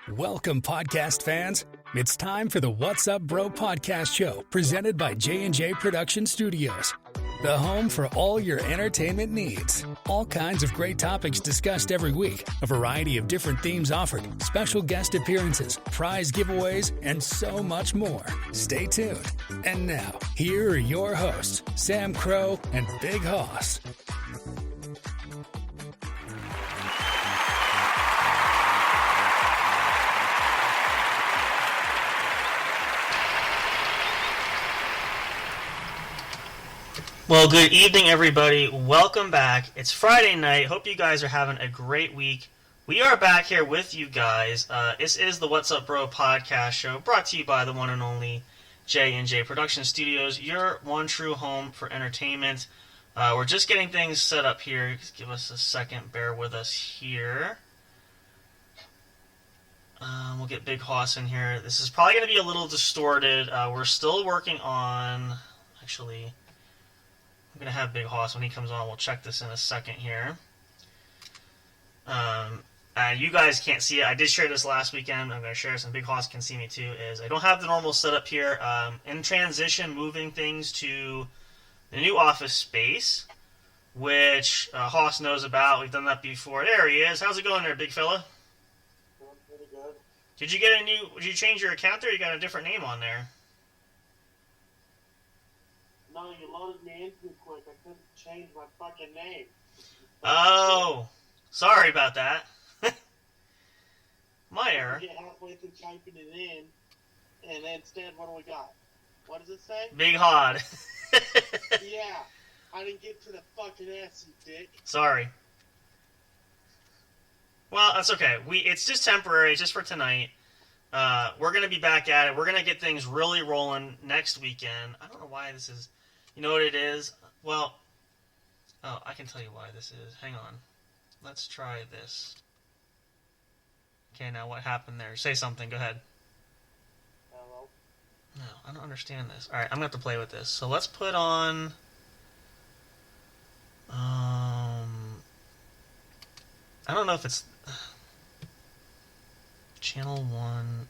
Welcome, podcast fans. It's time for the What's Up Bro podcast show presented by J&J Production Studios, the home for all your entertainment needs. All kinds of great topics discussed every week, a variety of different themes offered, special guest appearances, prize giveaways, and so much more. Stay tuned. And now, here are your hosts, Sam Crow and Big Hoss. Well, good evening, everybody. Welcome back. It's Friday night. Hope you guys are having a great week. We are back here with you guys. This is the What's Up Bro podcast show, brought to you by the one and only J&J Production Studios, your one true home for entertainment. We're just getting things set up here. Just give us a second. Bear with us here. We'll get Big Hoss in here. This is probably going to be a little distorted. We're still working on... Actually... I'm going to have Big Hoss when he comes on. We'll check this in a second here. You guys can't see it. I did share this last weekend. I'm going to share this, and Big Hoss can see me too. I don't have the normal setup here. In transition, moving things to the new office space, which Hoss knows about. We've done that before. There he is. How's it going there, big fella? Going pretty good. Did you change your account there? You got a different name on there. No, you loaded me in too quick. I couldn't change my fucking name. Oh, sorry about that. My error. I get halfway through typing it in, and instead, what do we got? What does it say? Big Hod. Yeah, I didn't get to the fucking S, you dick. Sorry. Well, that's okay. It's just temporary, just for tonight. We're going to be back at it. We're going to get things really rolling next weekend. I don't know why this is... You know what it is? Well... Oh, I can tell you why this is. Hang on. Let's try this. Okay, now what happened there? Say something. Go ahead. Hello? No, I don't understand this. Alright, I'm going to have to play with this. So let's put on... I don't know if it's... Channel 1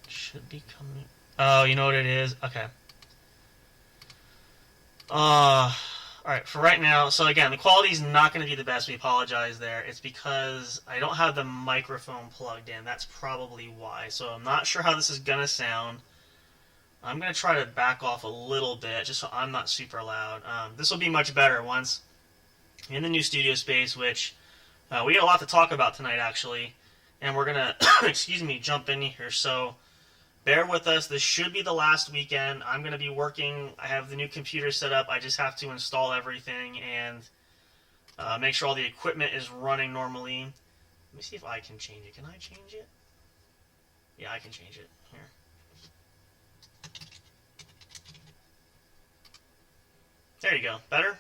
should be coming... Oh, you know what it is? Okay. Alright, for right now, so again, the quality's not going to be the best. We apologize there. It's because I don't have the microphone plugged in. That's probably why. So I'm not sure how this is going to sound. I'm going to try to back off a little bit, just so I'm not super loud. This will be much better once in the new studio space, which we got a lot to talk about tonight, actually. And we're going to, jump in here. So bear with us. This should be the last weekend. I'm going to be working. I have the new computer set up. I just have to install everything and make sure all the equipment is running normally. Let me see if I can change it. Can I change it? Yeah, I can change it. Here. There you go. Better?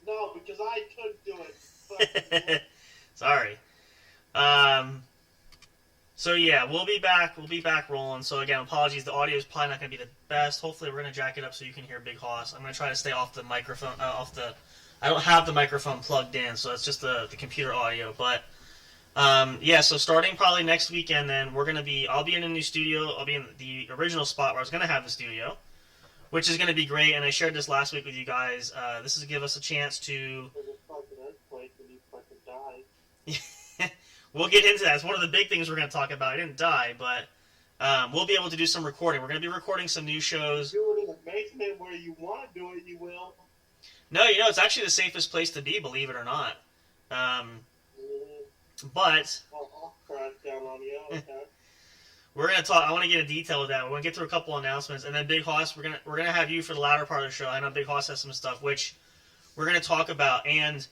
No, because I couldn't do it. Sorry. So yeah, we'll be back rolling. So again, apologies, the audio is probably not going to be the best. Hopefully we're going to jack it up so you can hear Big Hoss. I'm going to try to stay off the microphone, I don't have the microphone plugged in, so it's just the computer audio. But yeah, so starting probably next weekend, then I'll be in a new studio. I'll be in the original spot where I was going to have the studio, which is going to be great. And I shared this last week with you guys. This is to give us a chance to... We'll get into that. It's one of the big things we're going to talk about. I didn't die, but we'll be able to do some recording. We're going to be recording some new shows. Do it in the basement where you want to do it, you will. No, it's actually the safest place to be, believe it or not. But... I'll crash down on you. Okay. We're going to talk... I want to get into detail with that. We're going to get through a couple announcements. And then Big Hoss, we're going to have you for the latter part of the show. I know Big Hoss has some stuff, which we're going to talk about. And...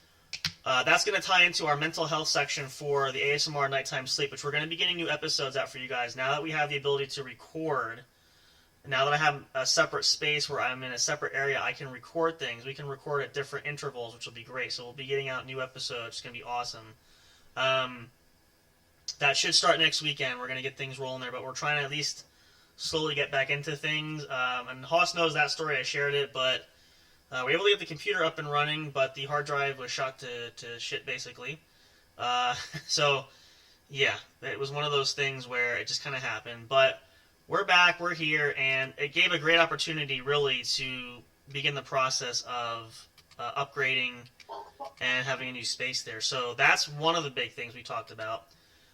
that's going to tie into our mental health section for the ASMR Nighttime Sleep, which we're going to be getting new episodes out for you guys. Now that we have the ability to record, now that I have a separate space where I'm in a separate area, I can record things. We can record at different intervals, which will be great. So we'll be getting out new episodes. It's going to be awesome. That should start next weekend. We're going to get things rolling there, but we're trying to at least slowly get back into things. And Hoss knows that story. I shared it, but... we were able to get the computer up and running, but the hard drive was shot to shit, basically. So, yeah, it was one of those things where it just kind of happened. But we're back, we're here, and it gave a great opportunity, really, to begin the process of upgrading and having a new space there. So that's one of the big things we talked about.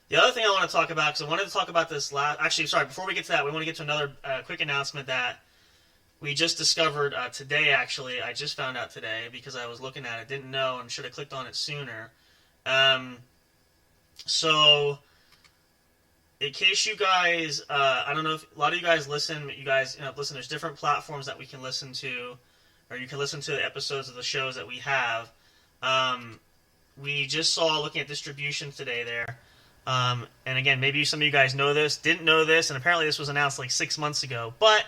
The other thing I want to talk about, because I wanted to talk about this last... Actually, sorry, before we get to that, we want to get to another quick announcement that we just discovered today, actually. I just found out today because I was looking at it, didn't know, and should have clicked on it sooner. So, in case you guys... I don't know if a lot of you guys listen, listen, there's different platforms that we can listen to, or you can listen to the episodes of the shows that we have. We just saw, looking at distribution today there, and again, maybe some of you guys know this, didn't know this, and apparently this was announced like 6 months ago, but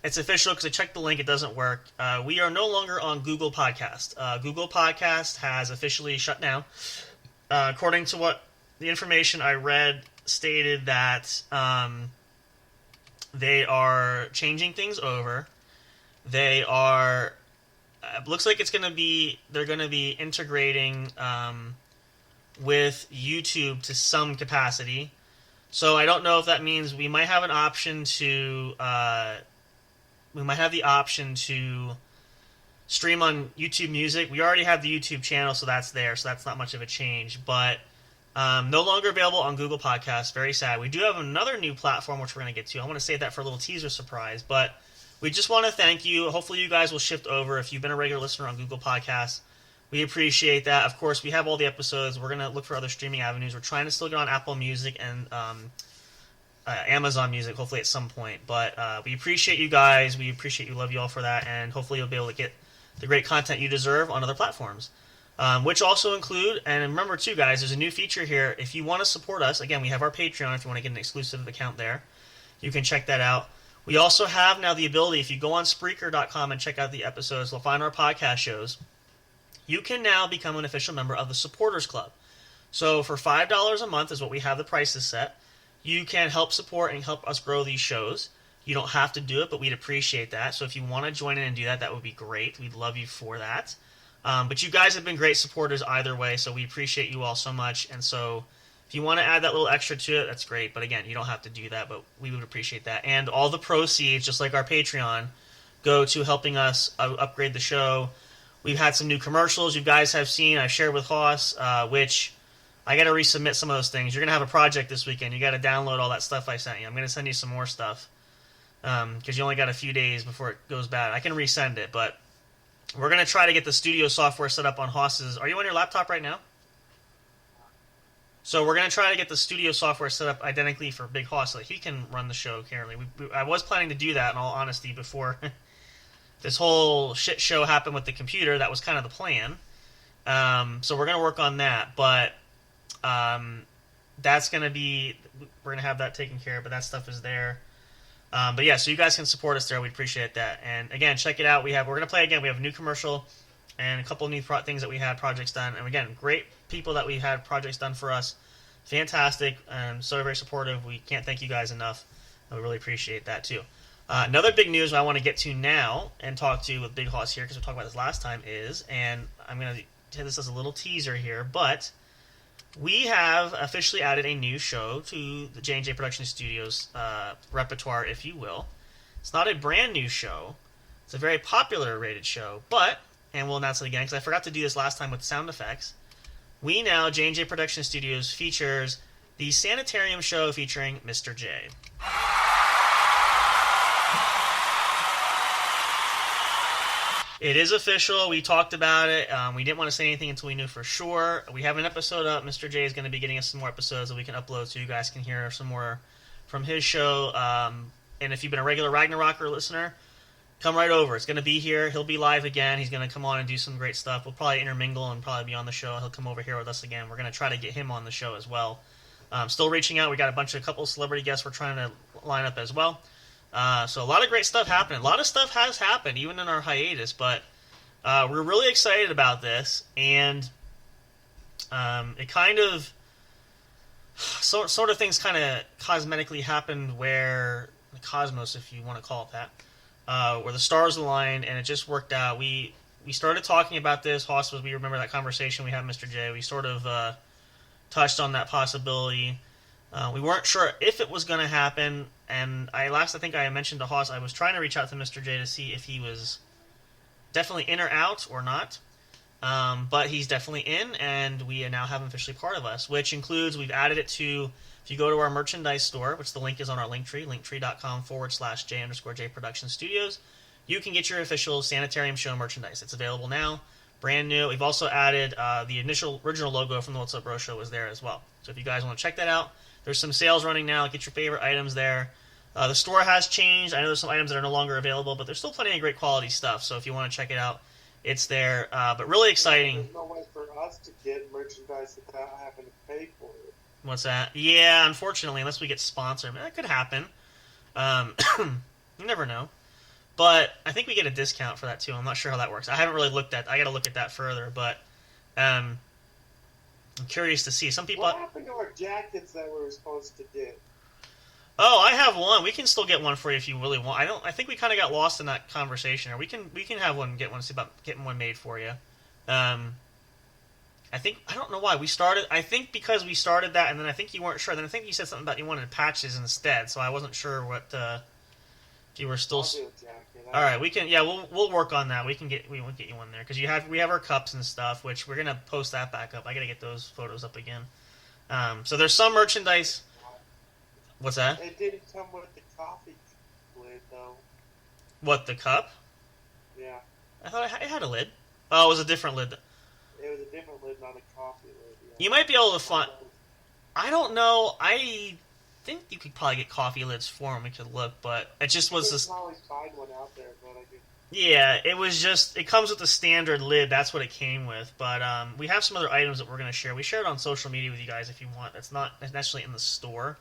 it's official because I checked the link, it doesn't work. We are no longer on Google Podcast. Google Podcast has officially shut down. According to what the information I read stated that they are changing things over. They are... looks like they're going to be integrating with YouTube to some capacity. So I don't know if that means we might have an option to we might have the option to stream on YouTube Music. We already have the YouTube channel, so that's there, so that's not much of a change. But no longer available on Google Podcasts. Very sad. We do have another new platform, which we're going to get to. I want to save that for a little teaser surprise, but we just want to thank you. Hopefully you guys will shift over if you've been a regular listener on Google Podcasts. We appreciate that. Of course, we have all the episodes. We're going to look for other streaming avenues. We're trying to still get on Apple Music and Amazon Music, hopefully at some point. But we appreciate you guys. We appreciate you. Love you all for that. And hopefully you'll be able to get the great content you deserve on other platforms. Which also include, and remember too, guys, there's a new feature here. If you want to support us, again, we have our Patreon if you want to get an exclusive account there. You can check that out. We also have now the ability, if you go on Spreaker.com and check out the episodes, you'll find our podcast shows. You can now become an official member of the Supporters Club. So for $5 a month is what we have the prices set. You can help support and help us grow these shows. You don't have to do it, but we'd appreciate that. So if you want to join in and do that, that would be great. We'd love you for that. But you guys have been great supporters either way, so we appreciate you all so much. And so if you want to add that little extra to it, that's great. But again, you don't have to do that, but we would appreciate that. And all the proceeds, just like our Patreon, go to helping us upgrade the show. We've had some new commercials you guys have seen. I've shared with Hoss, which I got to resubmit some of those things. You're going to have a project this weekend. You got to download all that stuff I sent you. I'm going to send you some more stuff because you only got a few days before it goes bad. I can resend it, but we're going to try to get the studio software set up on Hoss's. Are you on your laptop right now? So we're going to try to get the studio software set up identically for Big Hoss so that he can run the show currently. I was planning to do that, in all honesty, before this whole shit show happened with the computer. That was kind of the plan. So we're going to work on that. But that's going to be... We're going to have that taken care of, but that stuff is there. But yeah, so you guys can support us there. We'd appreciate that. And again, check it out. We're going to play again. We have a new commercial and a couple of new things that we had projects done. And again, great people that we had projects done for us. Fantastic and so very supportive. We can't thank you guys enough. We really appreciate that too. Another big news I want to get to now and talk to with Big Hoss here, because we talked about this last time, is, and I'm going to hit this as a little teaser here, but we have officially added a new show to the J&J Production Studios repertoire, if you will. It's not a brand new show. It's a very popular rated show, but, and we'll announce it again because I forgot to do this last time with sound effects, we now, J&J Production Studios, features the Sanitarium Show featuring Mr. J. It is official. We talked about it. We didn't want to say anything until we knew for sure. We have an episode up. Mr. J is going to be getting us some more episodes that we can upload so you guys can hear some more from his show. And if you've been a regular Ragnarocker listener, come right over. It's going to be here. He'll be live again. He's going to come on and do some great stuff. We'll probably intermingle and probably be on the show. He'll come over here with us again. We're going to try to get him on the show as well. Still reaching out. We got a couple of celebrity guests we're trying to line up as well. So a lot of great stuff happening. A lot of stuff has happened, even in our hiatus, but we're really excited about this, and it kind of, sort of things kind of cosmetically happened where, the cosmos, if you want to call it that, where the stars aligned, and it just worked out. We started talking about this, Hoss, we remember that conversation we had with Mr. J. We sort of touched on that possibility. We weren't sure if it was going to happen, and I think I mentioned to Haas I was trying to reach out to Mr. J to see if he was definitely in or out or not. But he's definitely in, and we now have him officially part of us, which includes we've added it to, if you go to our merchandise store, which the link is on our Linktree, linktree.com/J_J Production Studios, you can get your official Sanitarium Show merchandise. It's available now, brand new. We've also added the original logo from the What's Up Bro Show was there as well. So if you guys want to check that out, there's some sales running now. Get your favorite items there. The store has changed. I know there's some items that are no longer available, but there's still plenty of great quality stuff. So if you want to check it out, it's there. But really exciting. There's no way for us to get merchandise without having to pay for it. What's that? Yeah, unfortunately, unless we get sponsored. That could happen. You never know. But I think we get a discount for that, too. I'm not sure how that works. I haven't really looked at I got to look at that further, but I'm curious to see. Some people... What happened to our jackets that we were supposed to get? Oh, I have one. We can still get one for you if you really want. I think we kind of got lost in that conversation. Or we can have one, get one, see about getting one made for you. I don't know why we started. I think because we started that, and then I think you weren't sure. Then I think you said something about you wanted patches instead. So I wasn't sure what if you were still. I'll do a jacket. All right, we can. Yeah, we'll work on that. We will get you one there because we have our cups and stuff, which we're gonna post that back up. I gotta get those photos up again. So there's some merchandise. What's that? It didn't come with the coffee lid, though. What, the cup? Yeah. I thought it had a lid. Oh, it was a different lid. It was a different lid, not a coffee lid. Yeah. You might be able to find... I don't know. I think you could probably get coffee lids for them. We could look, but it just was this... You can always find one out there, but I could... Yeah, it was just... It comes with the standard lid. That's what it came with. But we have some other items that we're going to share. We share it on social media with you guys if you want. That's not necessarily in the store.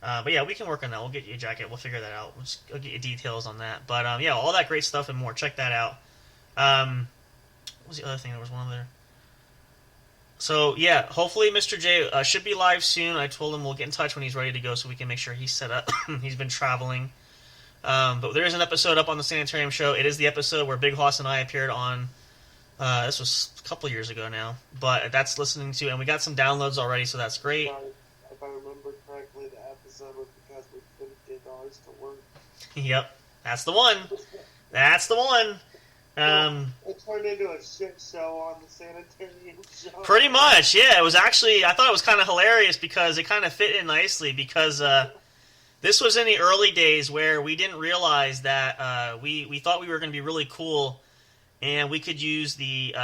But yeah, we can work on that. We'll get you a jacket. We'll figure that out. I'll get you details on that. But yeah, all that great stuff and more. Check that out. What was the other thing? There was one other. So yeah, hopefully Mr. J should be live soon. I told him we'll get in touch when he's ready to go so we can make sure he's set up. He's been traveling. But there is an episode up on the Sanitarium Show. It is the episode where Big Hoss and I appeared on. This was a couple years ago now. But that's listening to, and we got some downloads already, so that's great. If I remember correctly, the episode was because we couldn't get ours to work. Yep, that's the one. That's the one. It turned into a shit show on the Sanitarium Show. Pretty much, yeah. It was actually, I thought it was kind of hilarious because it kind of fit in nicely because this was in the early days where we didn't realize that we thought we were going to be really cool and we could use the,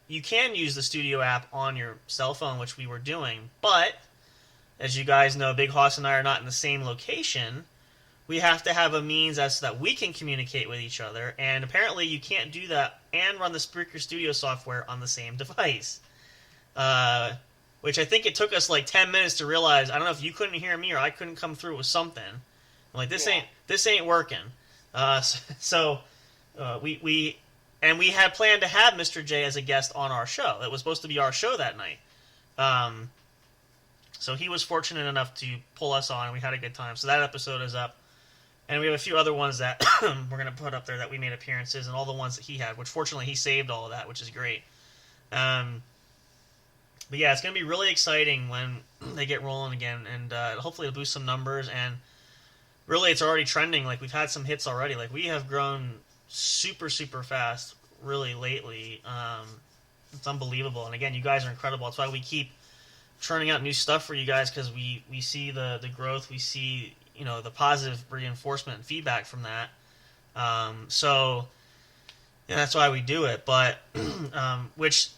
you can use the studio app on your cell phone, which we were doing, but as you guys know, Big Hoss and I are not in the same location. We have to have a means as that we can communicate with each other, and apparently you can't do that and run the Spreaker Studio software on the same device. Which I think it took us like 10 minutes to realize. I don't know if you couldn't hear me or I couldn't come through with something. I'm like, this ain't working. We had planned to have Mr. J as a guest on our show. It was supposed to be our show that night. So he was fortunate enough to pull us on, and we had a good time. So that episode is up. And we have a few other ones that we're going to put up there that we made appearances, and all the ones that he had, which fortunately he saved all of that, which is great. But yeah, it's going to be really exciting when they get rolling again, and hopefully it'll boost some numbers. And really, it's already trending. Like, we've had some hits already. Like, we have grown super, super fast really lately. It's unbelievable. And again, you guys are incredible. That's why we keep churning out new stuff for you guys, because we see the growth, we see the positive reinforcement and feedback from that. So yeah, that's why we do it. But which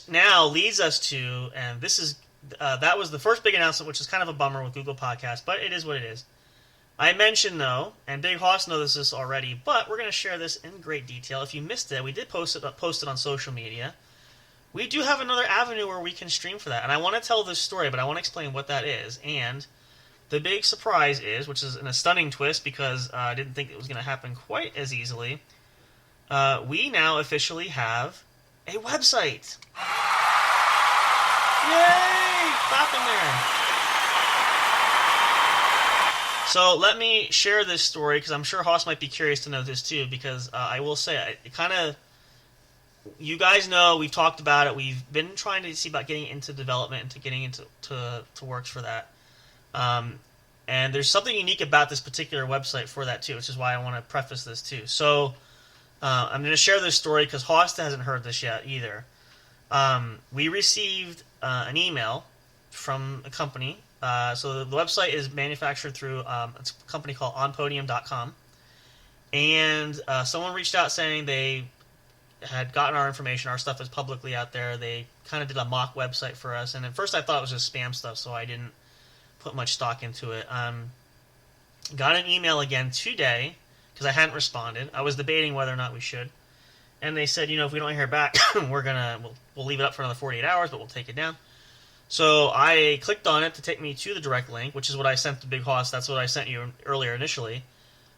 now leads us to, and this is that was the first big announcement, which is kind of a bummer with Google Podcasts, but it is what it is. I mentioned though, and Big Hoss knows this already, but we're going to share this in great detail. If you missed it, we did post it on social media. We do have another avenue where we can stream for that. And I want to tell this story, but I want to explain what that is. And the big surprise is, which is in a stunning twist because I didn't think it was going to happen quite as easily, we now officially have a website. Yay! Clap in there. So let me share this story because I'm sure Hoss might be curious to know this too, because I will say it kind of... you guys know we've talked about it. We've been trying to see about getting into development and to getting into to works for that. And there's something unique about this particular website for that too, which is why I want to preface this too. So I'm going to share this story because Host hasn't heard this yet either. We received an email from a company. So the website is manufactured through it's a company called onpodium.com. And someone reached out saying they had gotten our information. Our stuff is publicly out there. They kind of did a mock website for us. And at first I thought it was just spam stuff, so I didn't put much stock into it. Got an email again today because I hadn't responded. I was debating whether or not we should. And they said, if we don't hear back, we'll leave it up for another 48 hours, but we'll take it down. So I clicked on it to take me to the direct link, which is what I sent to Big Hoss. That's what I sent you earlier initially.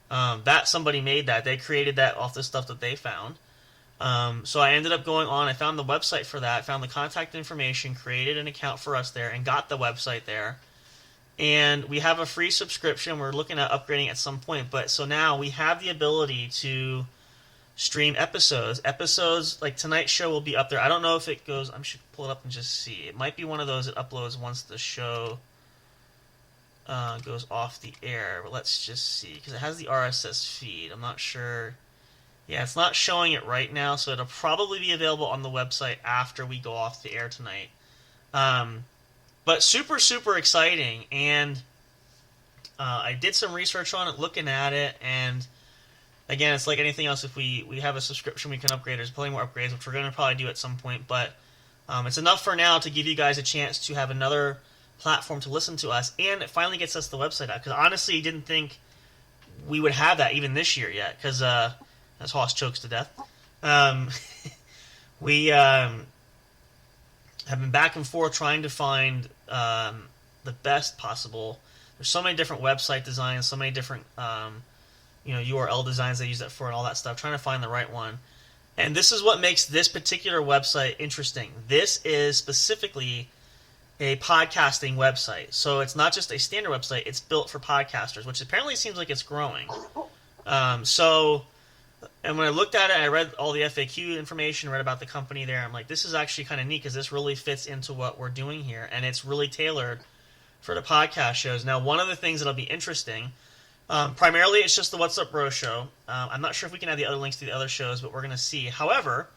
That somebody made that. They created that off the stuff that they found. So I ended up going on. I found the website for that, found the contact information, created an account for us there, and got the website there. And we have a free subscription. We're looking at upgrading at some point. But so now we have the ability to stream episodes. Episodes like tonight's show will be up there. I don't know if it goes. I should pull it up and just see. It might be one of those that uploads once the show goes off the air. But let's just see because it has the RSS feed. I'm not sure. Yeah, it's not showing it right now, so it'll probably be available on the website after we go off the air tonight. But super, super exciting, and I did some research on it, looking at it, and again, it's like anything else. If we have a subscription, we can upgrade. There's plenty more upgrades, which we're going to probably do at some point, but it's enough for now to give you guys a chance to have another platform to listen to us, and it finally gets us the website out, because honestly, I didn't think we would have that even this year yet, because as Hoss chokes to death. We have been back and forth trying to find the best possible. There's so many different website designs, so many different URL designs they use that for and all that stuff, trying to find the right one. And this is what makes this particular website interesting. This is specifically a podcasting website. So it's not just a standard website, it's built for podcasters, which apparently seems like it's growing. And when I looked at it, I read all the FAQ information, read about the company there. I'm like, this is actually kind of neat because this really fits into what we're doing here, and it's really tailored for the podcast shows. Now, one of the things that'll be interesting, primarily it's just the What's Up Bro show. I'm not sure if we can add the other links to the other shows, but we're going to see. However,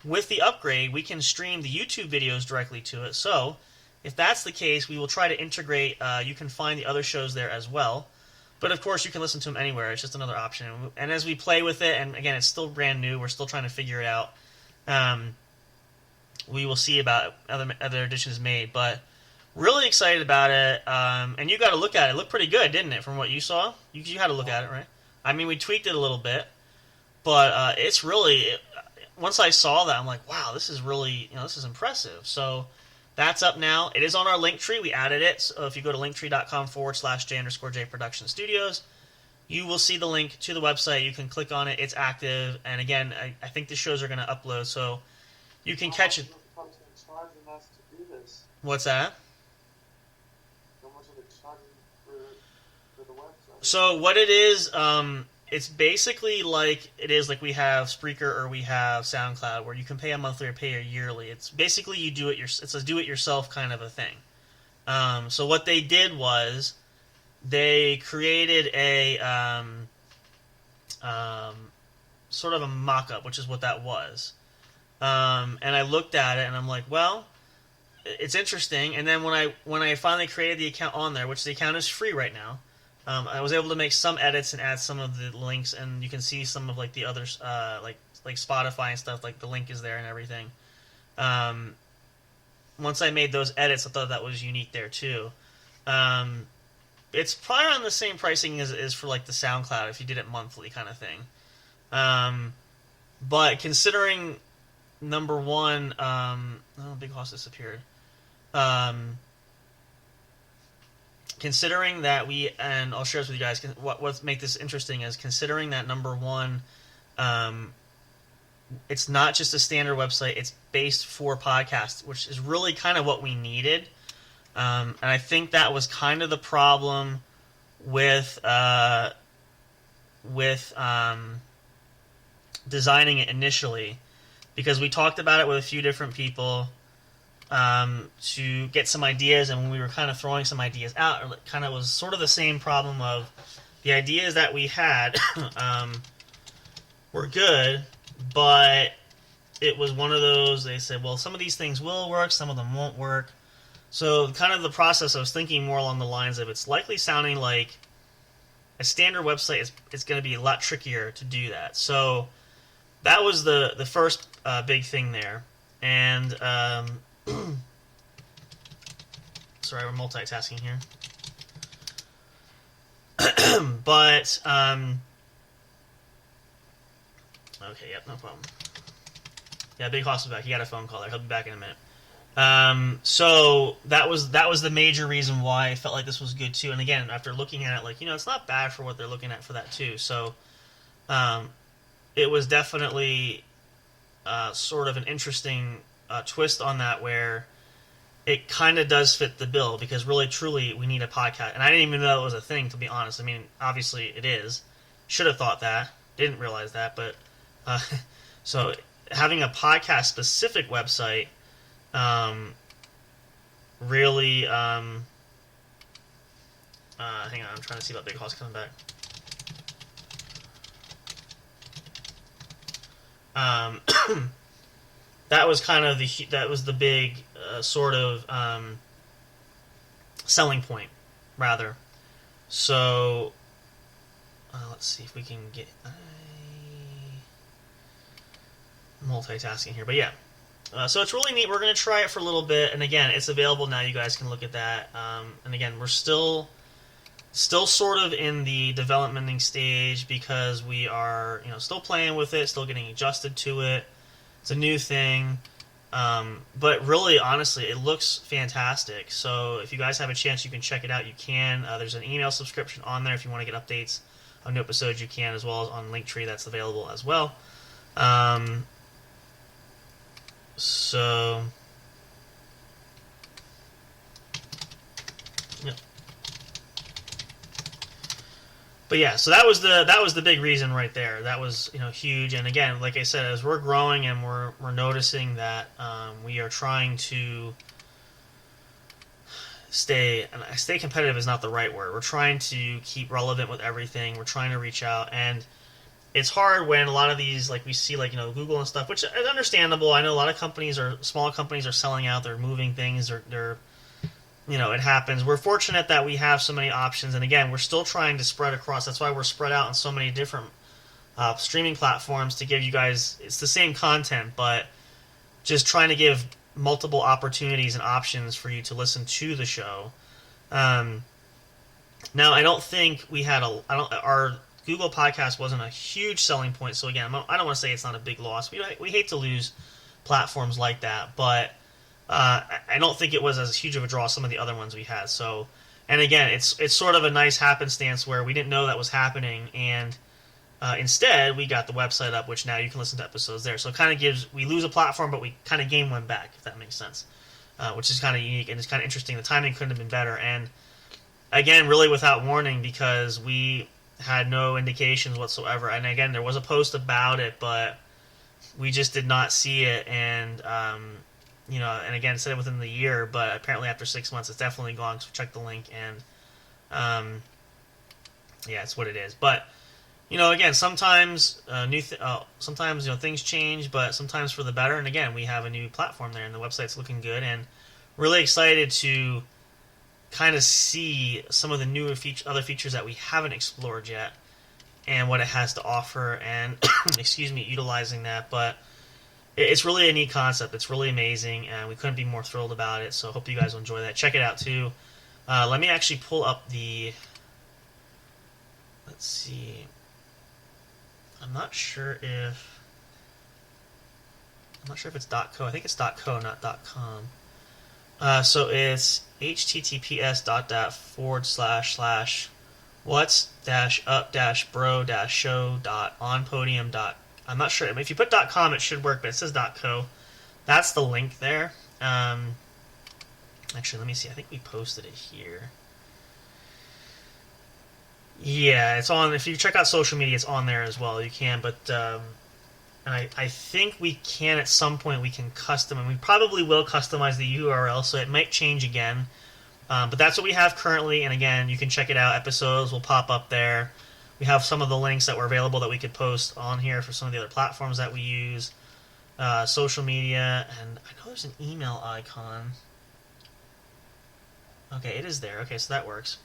with the upgrade, we can stream the YouTube videos directly to it. So if that's the case, we will try to integrate. You can find the other shows there as well. But of course, you can listen to them anywhere. It's just another option. And as we play with it, and again, it's still brand new. We're still trying to figure it out. We will see about other additions made. But really excited about it. And you got to look at it. It looked pretty good, didn't it, from what you saw? You had to look at it, right? I mean, we tweaked it a little bit. But it's really... Once I saw that, I'm like, wow, this is really... this is impressive. So... that's up now. It is on our Linktree. We added it. So if you go to linktree.com/J_J Production Studios, you will see the link to the website. You can click on it. It's active. And again, I think the shows are going to upload, so you can catch it. How much are they charging us to do this? What's that? How much are they charging for the website? So what it is, it's basically like it is like we have Spreaker or we have SoundCloud, where you can pay a monthly or pay a yearly. It's basically it's a do-it-yourself kind of a thing. So what they did was they created a sort of a mock-up, which is what that was. And I looked at it and I'm like, well, it's interesting. And then when I finally created the account on there, which the account is free right now. I was able to make some edits and add some of the links, and you can see some of like the others, like Spotify and stuff. Like the link is there and everything. Once I made those edits, I thought that was unique there too. It's probably on the same pricing as it is for like the SoundCloud if you did it monthly kind of thing. But considering number one, Big Hoss disappeared. Considering that and I'll share this with you guys, what make this interesting is considering that number one, it's not just a standard website, it's based for podcasts, which is really kind of what we needed. And I think that was kind of the problem with designing it initially, because we talked about it with a few different people to get some ideas, and when we were kind of throwing some ideas out, it kind of was sort of the same problem of the ideas that we had were good, but it was one of those, they said, well, some of these things will work, some of them won't work. So kind of the process, I was thinking more along the lines of it's likely sounding like a standard website is going to be a lot trickier to do that. So that was the first big thing there. And sorry, we're multitasking here. But okay, yep, no problem. Yeah, Big Hoss is back. He got a phone call there. He'll be back in a minute. So that was the major reason why I felt like this was good too. And again, after looking at it, like, it's not bad for what they're looking at for that too. So it was definitely sort of an interesting twist on that, where it kind of does fit the bill, because really truly we need a podcast. And I didn't even know it was a thing, to be honest. I mean, obviously it is. Should have thought that. Didn't realize that. But so having a podcast specific website really hang on, I'm trying to see about Big Hoss coming back. That was kind of the big sort of selling point, rather. So let's see if we can get multitasking here, but yeah. So it's really neat. We're going to try it for a little bit, and again, it's available now. You guys can look at that. And again, we're still sort of in the developmenting stage, because we are still playing with it, still getting adjusted to it. It's a new thing, but really, honestly, it looks fantastic. So if you guys have a chance, you can check it out. You can. There's an email subscription on there if you want to get updates on new episodes. You can, as well as on Linktree. That's available as well. So, yep. But yeah, so that was the big reason right there. That was huge. And again, like I said, as we're growing and we're noticing that we are trying to stay competitive is not the right word. We're trying to keep relevant with everything. We're trying to reach out, and it's hard when a lot of these, like we see, like Google and stuff, which is understandable. I know a lot of small companies are selling out. They're moving things. They're it happens. We're fortunate that we have so many options, and again, we're still trying to spread across. That's why we're spread out on so many different streaming platforms to give you guys. It's the same content, but just trying to give multiple opportunities and options for you to listen to the show. Now, I don't think we had our Google Podcast wasn't a huge selling point. So again, I don't want to say it's not a big loss. We hate to lose platforms like that, but I don't think it was as huge of a draw as some of the other ones we had. So, and again, it's sort of a nice happenstance where we didn't know that was happening, and instead we got the website up, which now you can listen to episodes there. So it kind of we lose a platform, but we kind of gain one back, if that makes sense, which is kind of unique, and it's kind of interesting. The timing couldn't have been better, and again, really without warning, because we had no indications whatsoever. And again, there was a post about it, but we just did not see it. And and again, it said it within the year, but apparently after 6 months, it's definitely gone. So check the link, and yeah, it's what it is. But again, sometimes sometimes things change, but sometimes for the better. And again, we have a new platform there, and the website's looking good, and really excited to kind of see some of the newer other features that we haven't explored yet, and what it has to offer, and utilizing that. But it's really a neat concept. It's really amazing, and we couldn't be more thrilled about it. So I hope you guys will enjoy that. Check it out too. Let me actually pull up let's see. I'm not sure if it's .co. I think it's .co, not .com. So it's https://what's-up-bro-show.onpodium. I'm not sure. I mean, if you put .com, it should work, but it says .co. That's the link there. Actually, let me see. I think we posted it here. Yeah, it's on. If you check out social media, it's on there as well. You can, but And I think we can at some point, we can custom, and we probably will customize the URL, so it might change again. But that's what we have currently, and again, you can check it out. Episodes will pop up there. We have some of the links that were available that we could post on here for some of the other platforms that we use. Social media, and I know there's an email icon. Okay, it is there. Okay, so that works.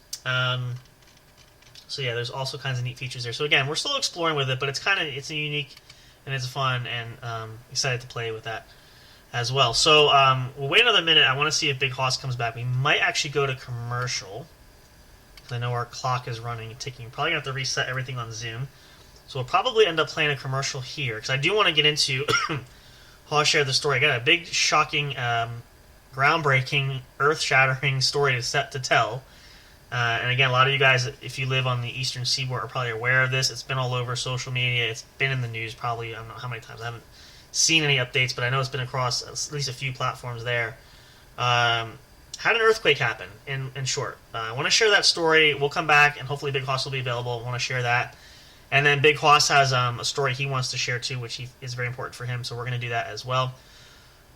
So yeah, there's also kinds of neat features there. So again, we're still exploring with it, but it's a unique and it's fun, and excited to play with that as well. So we'll wait another minute. I want to see if Big Hoss comes back. We might actually go to commercial, because I know our clock is running and ticking. Probably going to have to reset everything on Zoom. So we'll probably end up playing a commercial here, because I do want to get into Hoss shared the story. I got a big, shocking, groundbreaking, earth-shattering story to tell. And again, a lot of you guys, if you live on the Eastern Seaboard, are probably aware of this. It's been all over social media. It's been in the news probably, I don't know how many times. I haven't seen any updates, but I know it's been across at least a few platforms there. Had an earthquake happen, in short. I want to share that story. We'll come back, and hopefully Big Hoss will be available. I want to share that. And then Big Hoss has a story he wants to share too, which is very important for him, so we're going to do that as well.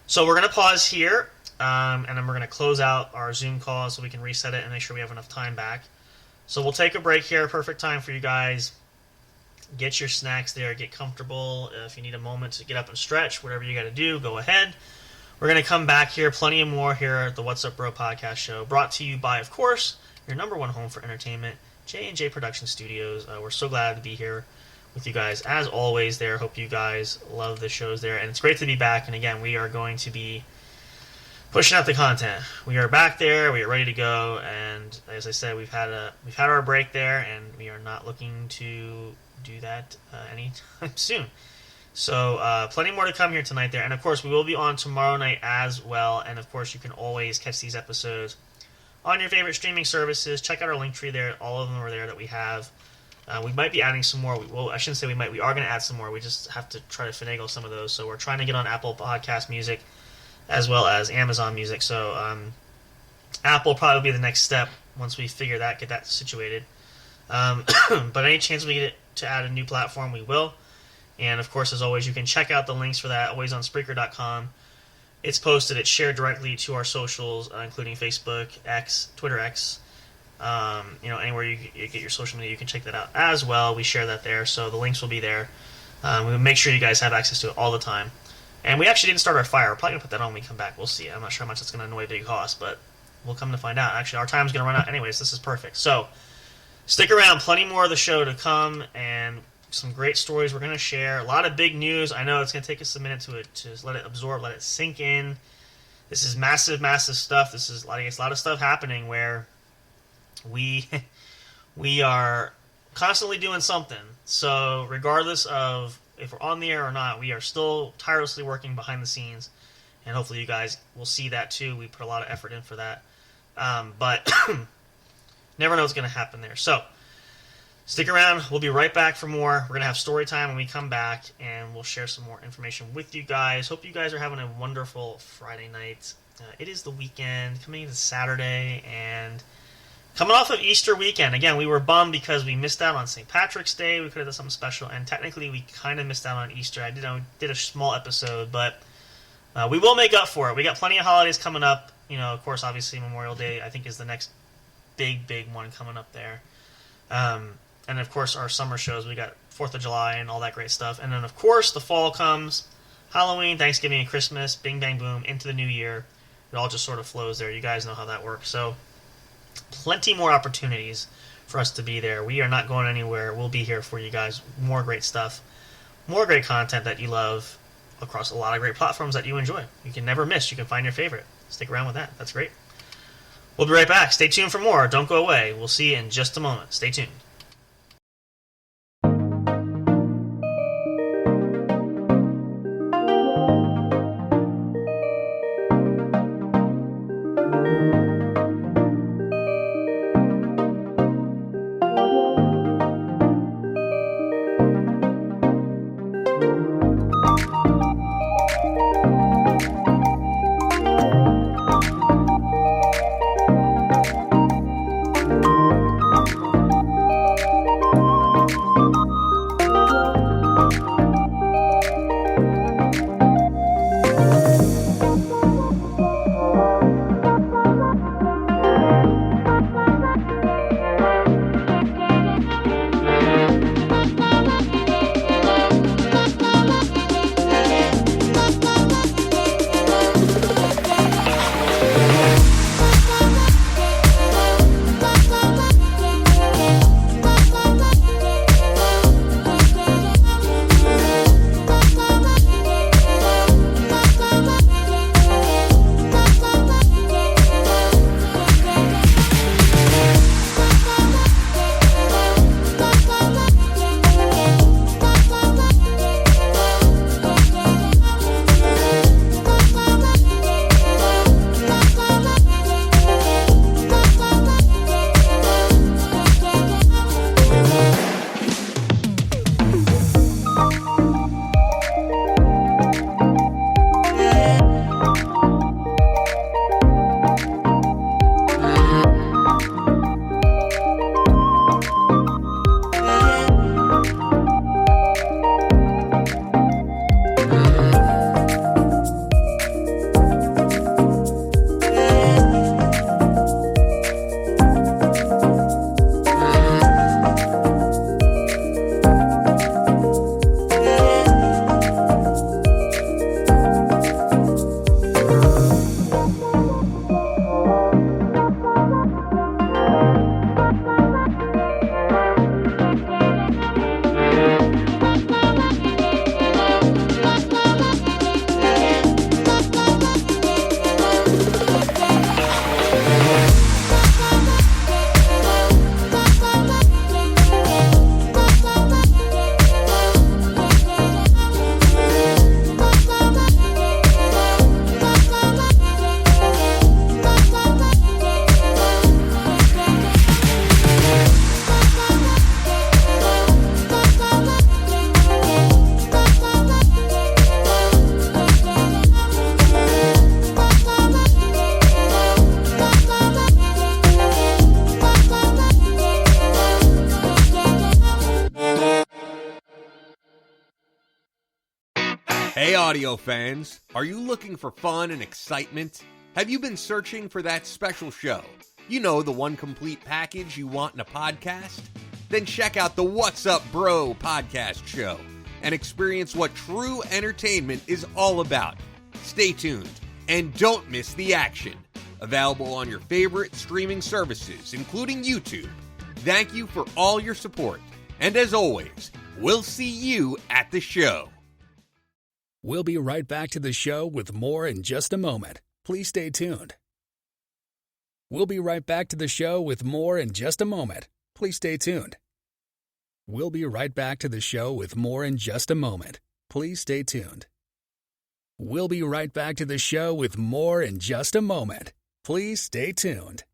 So we're going to pause here, and then we're going to close out our Zoom call so we can reset it and make sure we have enough time back. So we'll take a break here. Perfect time for you guys. Get your snacks there. Get comfortable. If you need a moment to get up and stretch, whatever you got to do, go ahead. We're going to come back here. Plenty of more here at the What's Up Bro podcast show. Brought to you by, of course, your number one home for entertainment, J&J Production Studios. We're so glad to be here with you guys, as always, there. Hope you guys love the shows there. And it's great to be back. And again, we are going to be pushing out the content. We are back there. We are ready to go. And as I said, we've had our break there, and we are not looking to do that anytime soon. So plenty more to come here tonight there. And of course, we will be on tomorrow night as well. And of course, you can always catch these episodes on your favorite streaming services. Check out our link tree there. All of them are there that we have. We might be adding some more. Well, I shouldn't say we might. We are going to add some more. We just have to try to finagle some of those. So we're trying to get on Apple Podcast Music as well as Amazon Music. So Apple will probably be the next step once we figure that, get that situated. But any chance we get to add a new platform, we will. And of course, as always, you can check out the links for that always on Spreaker.com. It's posted. It's shared directly to our socials, including Facebook, X, Twitter X. Anywhere you get your social media, you can check that out as well. We share that there, so the links will be there. We make sure you guys have access to it all the time. And we actually didn't start our fire. We're probably going to put that on when we come back. We'll see. I'm not sure how much it's going to annoy Big Hoss, but we'll come to find out. Actually, our time's going to run out anyways. This is perfect. So stick around. Plenty more of the show to come, and some great stories we're going to share. A lot of big news. I know it's going to take us a minute to let it absorb, let it sink in. This is massive, massive stuff. This is a lot of stuff happening where we are constantly doing something. So regardless of if we're on the air or not, we are still tirelessly working behind the scenes, and hopefully you guys will see that too. We put a lot of effort in for that, but never know what's going to happen there. So stick around. We'll be right back for more. We're going to have story time when we come back, and we'll share some more information with you guys. Hope you guys are having a wonderful Friday night. It is the weekend, coming into Saturday, and coming off of Easter weekend. Again, we were bummed because we missed out on St. Patrick's Day. We could have done something special, and technically we kind of missed out on Easter. I did a small episode, but we will make up for it. We got plenty of holidays coming up. Of course, obviously Memorial Day, I think, is the next big one coming up there. And of course, our summer shows. We got 4th of July and all that great stuff. And then, of course, the fall comes. Halloween, Thanksgiving, and Christmas. Bing, bang, boom, into the new year. It all just sort of flows there. You guys know how that works. So plenty more opportunities for us to be there. We are not going anywhere. We'll be here for you guys. More great stuff. More great content that you love across a lot of great platforms that you enjoy. You can never miss. You can find your favorite. Stick around with that. That's great. We'll be right back. Stay tuned for more. Don't go away. We'll see you in just a moment. Stay tuned. audio fans, are you looking for fun and excitement? Have you been searching for that special show? You know, the one complete package you want in a podcast? Then check out the What's Up Bro podcast show and experience what true entertainment is all about. Stay tuned and don't miss the action. Available on your favorite streaming services, including YouTube. Thank you for all your support. And as always, we'll see you at the show. We'll be right back to the show with more in just a moment. Please stay tuned. We'll be right back to the show with more in just a moment. Please stay tuned. We'll be right back to the show with more in just a moment. Please stay tuned. We'll be right back to the show with more in just a moment. Please stay tuned.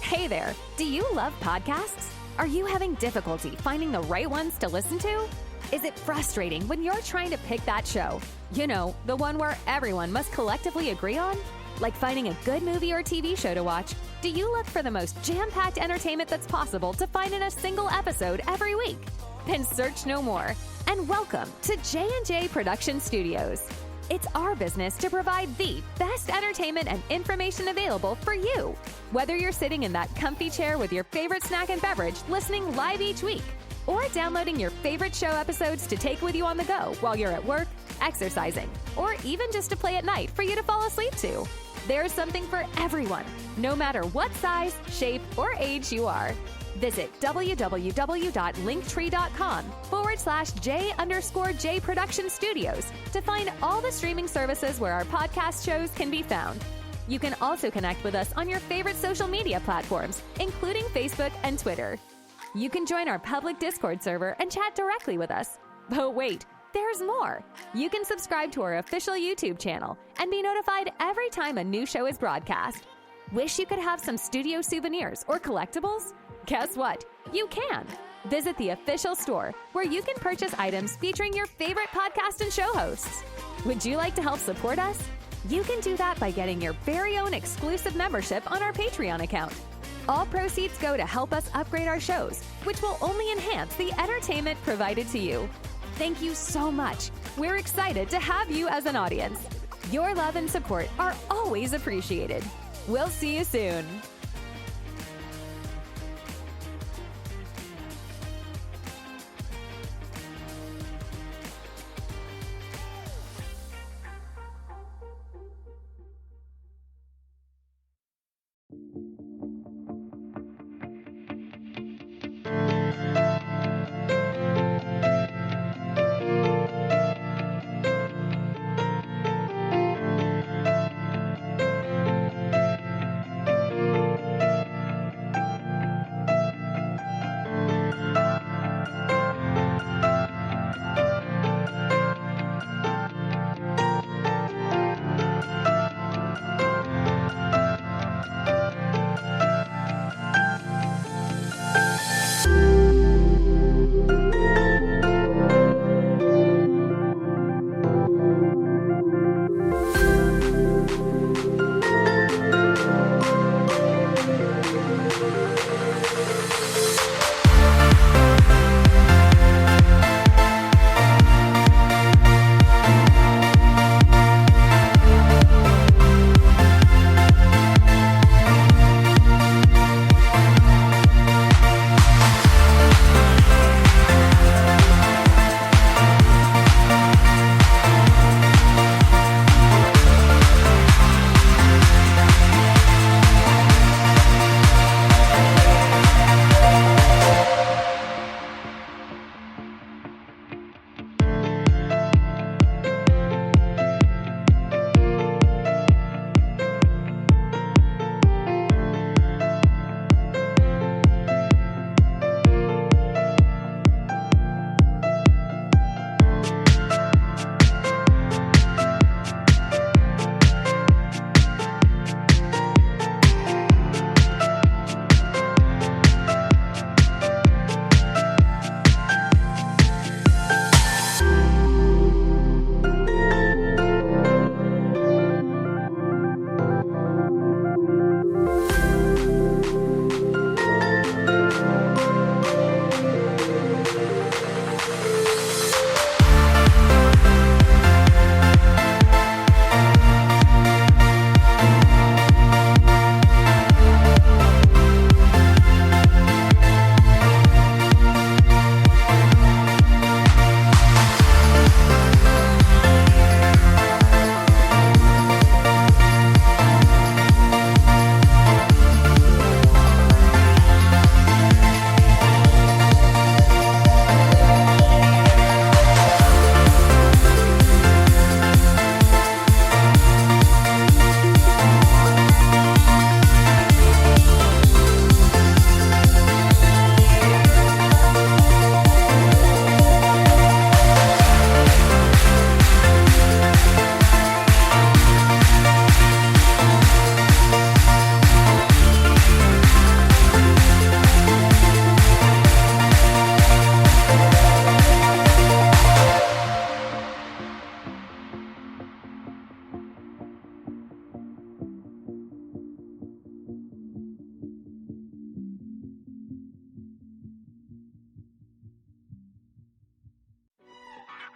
Hey there, do you love podcasts? Are you having difficulty finding the right ones to listen to? Is it frustrating when you're trying to pick that show? You know, the one where everyone must collectively agree on? Like finding a good movie or TV show to watch, do you look for the most jam-packed entertainment that's possible to find in a single episode every week? Then search no more, and welcome to J&J Production Studios. It's our business to provide the best entertainment and information available for you. Whether you're sitting in that comfy chair with your favorite snack and beverage listening live each week, or downloading your favorite show episodes to take with you on the go while you're at work, exercising, or even just to play at night for you to fall asleep to. There's something for everyone, no matter what size, shape, or age you are. Visit www.linktree.com/J_J Production Studios to find all the streaming services where our podcast shows can be found. You can also connect with us on your favorite social media platforms, including Facebook and Twitter. You can join our public Discord server and chat directly with us. But wait, there's more. You can subscribe to our official YouTube channel and be notified every time a new show is broadcast. Wish you could have some studio souvenirs or collectibles? Guess what? You can. Visit the official store where you can purchase items featuring your favorite podcast and show hosts. Would you like to help support us? You can do that by getting your very own exclusive membership on our Patreon account. All proceeds go to help us upgrade our shows, which will only enhance the entertainment provided to you. Thank you so much. We're excited to have you as an audience. Your love and support are always appreciated. We'll see you soon.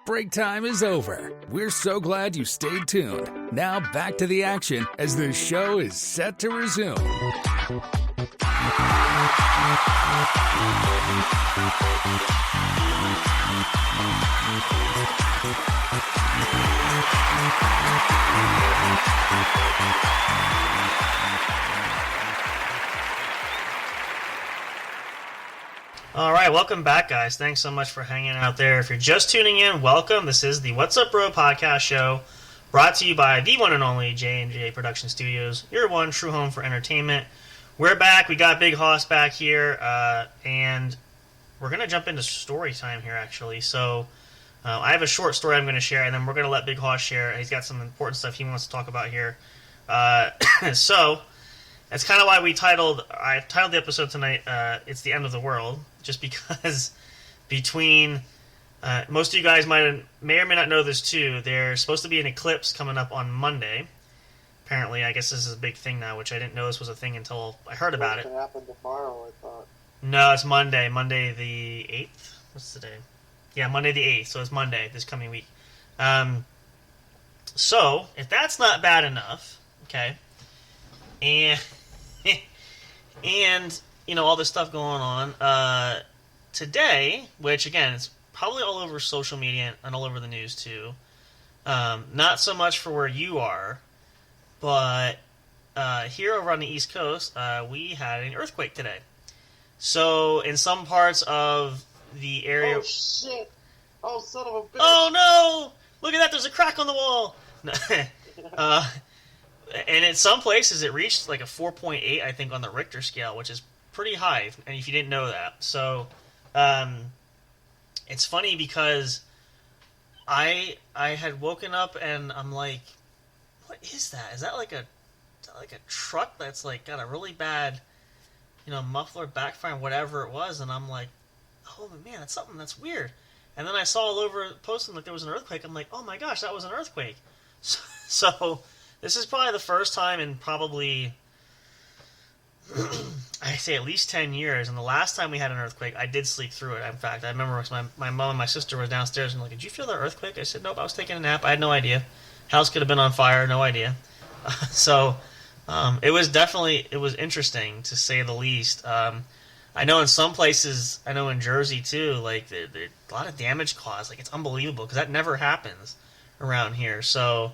break time is over. We're so glad you stayed tuned. Now back to the action as the show is set to resume. All right, welcome back, guys. Thanks so much for hanging out there. If you're just tuning in, welcome. This is the What's Up Bro podcast show, brought to you by the one and only J&J Production Studios, your one true home for entertainment. We're back. We got Big Hoss back here, and we're going to jump into story time here, actually. So I have a short story I'm going to share, and then we're going to let Big Hoss share. He's got some important stuff he wants to talk about here. So that's kind of why I titled the episode tonight, It's the End of the World, just because between, most of you guys may or may not know this too, there's supposed to be an eclipse coming up on Monday. Apparently, I guess this is a big thing now, which I didn't know this was a thing until I heard about it. It happened tomorrow, I thought. No, it's Monday the 8th? What's the day? Yeah, Monday the 8th, so it's Monday, this coming week. So, if that's not bad enough, okay, and you know, all this stuff going on, today, which again, it's probably all over social media and all over the news too, not so much for where you are, but here over on the East Coast, we had an earthquake today. So, in some parts of the area... Oh, shit! Oh, son of a bitch! Oh, no! Look at that, there's a crack on the wall! And in some places, it reached like a 4.8, I think, on the Richter scale, which is pretty high, and if you didn't know that. So, it's funny because I had woken up and I'm like, what is that? Is that like a truck that's like got a really bad, you know, muffler backfire, whatever it was? And I'm like, oh man, that's something that's weird. And then I saw all over posting like there was an earthquake. I'm like, oh my gosh, that was an earthquake. So this is probably the first time in probably, I say at least 10 years. And the last time we had an earthquake, I did sleep through it. In fact, I remember my mom and my sister were downstairs and like, did you feel that earthquake? I said, nope, I was taking a nap. I had no idea. House could have been on fire, no idea. So it was interesting to say the least. I know in some places, I know in Jersey too, like there a lot of damage caused. Like it's unbelievable because that never happens around here. So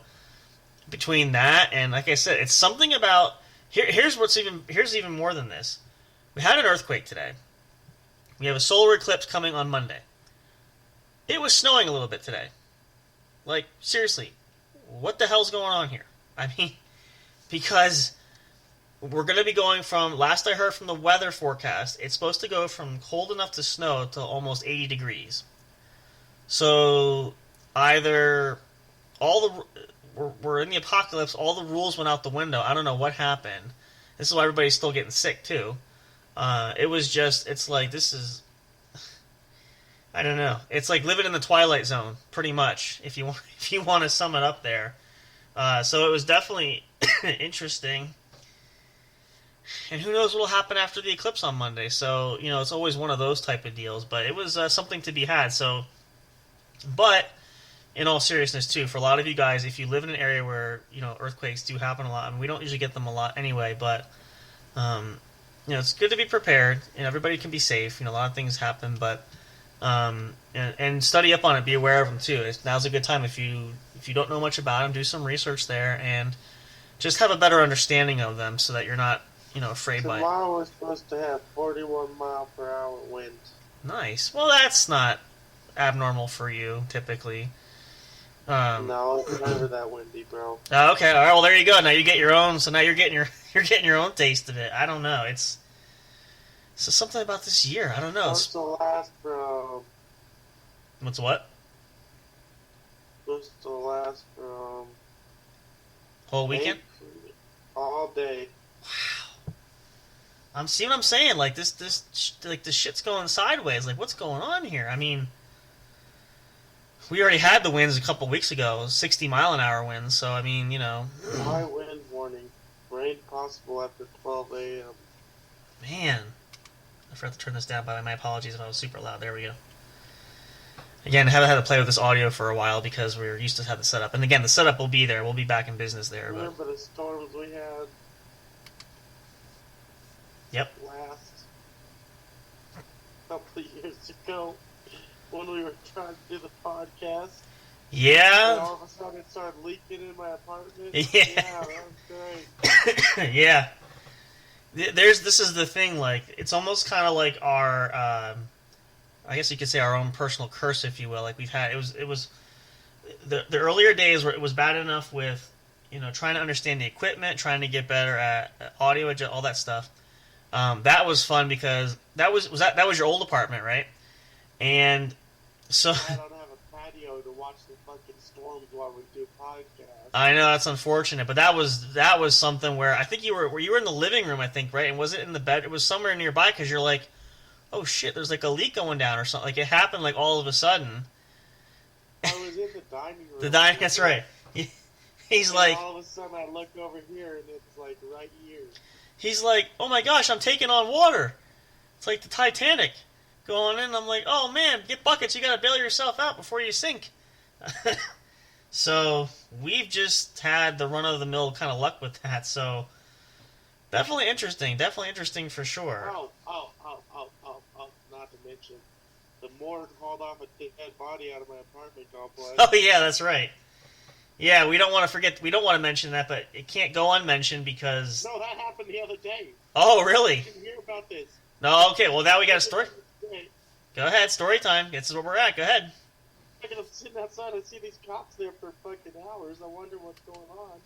between that and like I said, it's something about here's even more than this. We had an earthquake today. We have a solar eclipse coming on Monday. It was snowing a little bit today. Like seriously, what the hell's going on here? I mean, because we're going to be going from, last I heard from the weather forecast, it's supposed to go from cold enough to snow to almost 80 degrees. So either we're in the apocalypse, all the rules went out the window. I don't know what happened. This is why everybody's still getting sick too. It's like, this is, I don't know. It's like living in the Twilight Zone, pretty much, if you want to sum it up there. So it was definitely interesting. And who knows what will happen after the eclipse on Monday. So, you know, it's always one of those type of deals. But it was something to be had. So, but in all seriousness, too, for a lot of you guys, if you live in an area where, you know, earthquakes do happen a lot, and we don't usually get them a lot anyway, but, you know, it's good to be prepared, and everybody can be safe. You know, a lot of things happen, but, and study up on it, be aware of them, too. Now's a good time. If you don't know much about them, do some research there, and just have a better understanding of them so that you're not, you know, afraid by it. Tomorrow we're supposed to have 41 mile per hour winds. Nice. Well, that's not abnormal for you, typically. No, it's never that windy, bro. Oh, okay. All right. Well, there you go. Now you get your own. So now you're getting your own taste of it. I don't know. It's something about this year. I don't know. Supposed to last from. What's what? Supposed to last from. Whole weekend. All day. Wow. I'm seeing what I'm saying. Like this shit's going sideways. Like what's going on here? I mean, we already had the winds a couple weeks ago, 60-mile-an-hour winds. So I mean, you know. High wind warning. Rain possible after 12 a.m. Man, I forgot to turn this down. By the way, my apologies if I was super loud. There we go. Again, I haven't had to play with this audio for a while because we were used to have the setup. And again, the setup will be there. We'll be back in business there. But Remember the storms we had yep. last couple of years ago when we were trying to do the podcast? And Yeah. all of a sudden it started leaking in my apartment? Yeah. Yeah, that was great. Yeah. This is the thing, like, it's almost kind of like our, I guess you could say our own personal curse, if you will. Like, it was the earlier days where it was bad enough with, trying to understand the equipment, trying to get better at audio, all that stuff. That was fun because that was your old apartment, right? And so I don't have a patio to watch the fucking storms while we do podcasts. I know that's unfortunate, but that was something where I think you were in the living room, I think, right? And was it in the bed? It was somewhere nearby because you're like, oh shit, there's like a leak going down or something. Like it happened like all of a sudden. I was in the dining room. That's right. He's And like, all of a sudden I look over here and it's like right here. he's like, oh my gosh, I'm taking on water. It's like the Titanic going in. I'm like, oh man, get buckets. You gotta bail yourself out before you sink. So we've just had the run of the mill kind of luck with that. So definitely interesting for sure. Oh, not to mention, the morgue hauled off a dead body out of my apartment complex. Oh yeah, that's right. Yeah, we don't want to mention that, but it can't go unmentioned because. No, that happened the other day. Oh really? I didn't hear about this. No, okay. Well, now we got a story. Hey, Go ahead, story time. This is where we're at. Go ahead. I'm sitting outside, I see these cops there for fucking hours. I wonder what's going on.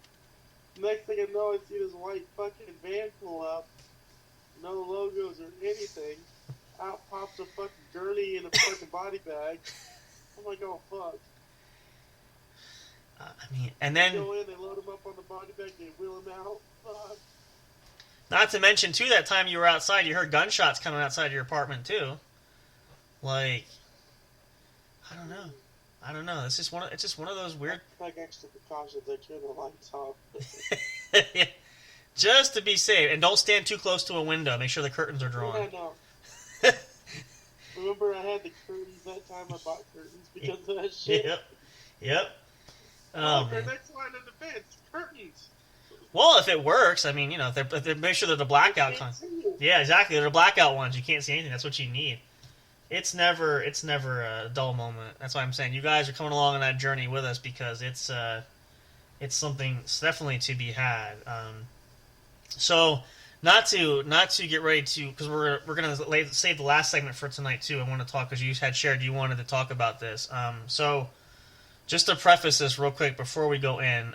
Next thing I know, I see this white fucking van pull up. No logos or anything. Out pops a fucking gurney in a fucking body bag. I'm like, oh fuck. I mean, and They then go in, they load him up on the body bag, they wheel him out. Fuck. not to mention too, that time you were outside, you heard gunshots coming outside your apartment too. Like, I don't know. It's just one of those weird. Like extra precautions, I turn the lights off. Just to be safe, and don't stand too close to a window. Make sure the curtains are drawn. Yeah, no. Remember I had the curtains that time I bought curtains because of that shit? Yep. Oh, Their man. next line of defense, curtains. Well, if it works, I mean, if they're make sure they're the blackout Can't kind. see you. Yeah, exactly. They're the blackout ones. You can't see anything. That's what you need. It's never a dull moment. That's why I'm saying you guys are coming along on that journey with us because it's something definitely to be had. So not to get ready to, because we're gonna save the last segment for tonight too. I want to talk because you had shared you wanted to talk about this. So just to preface this real quick before we go in,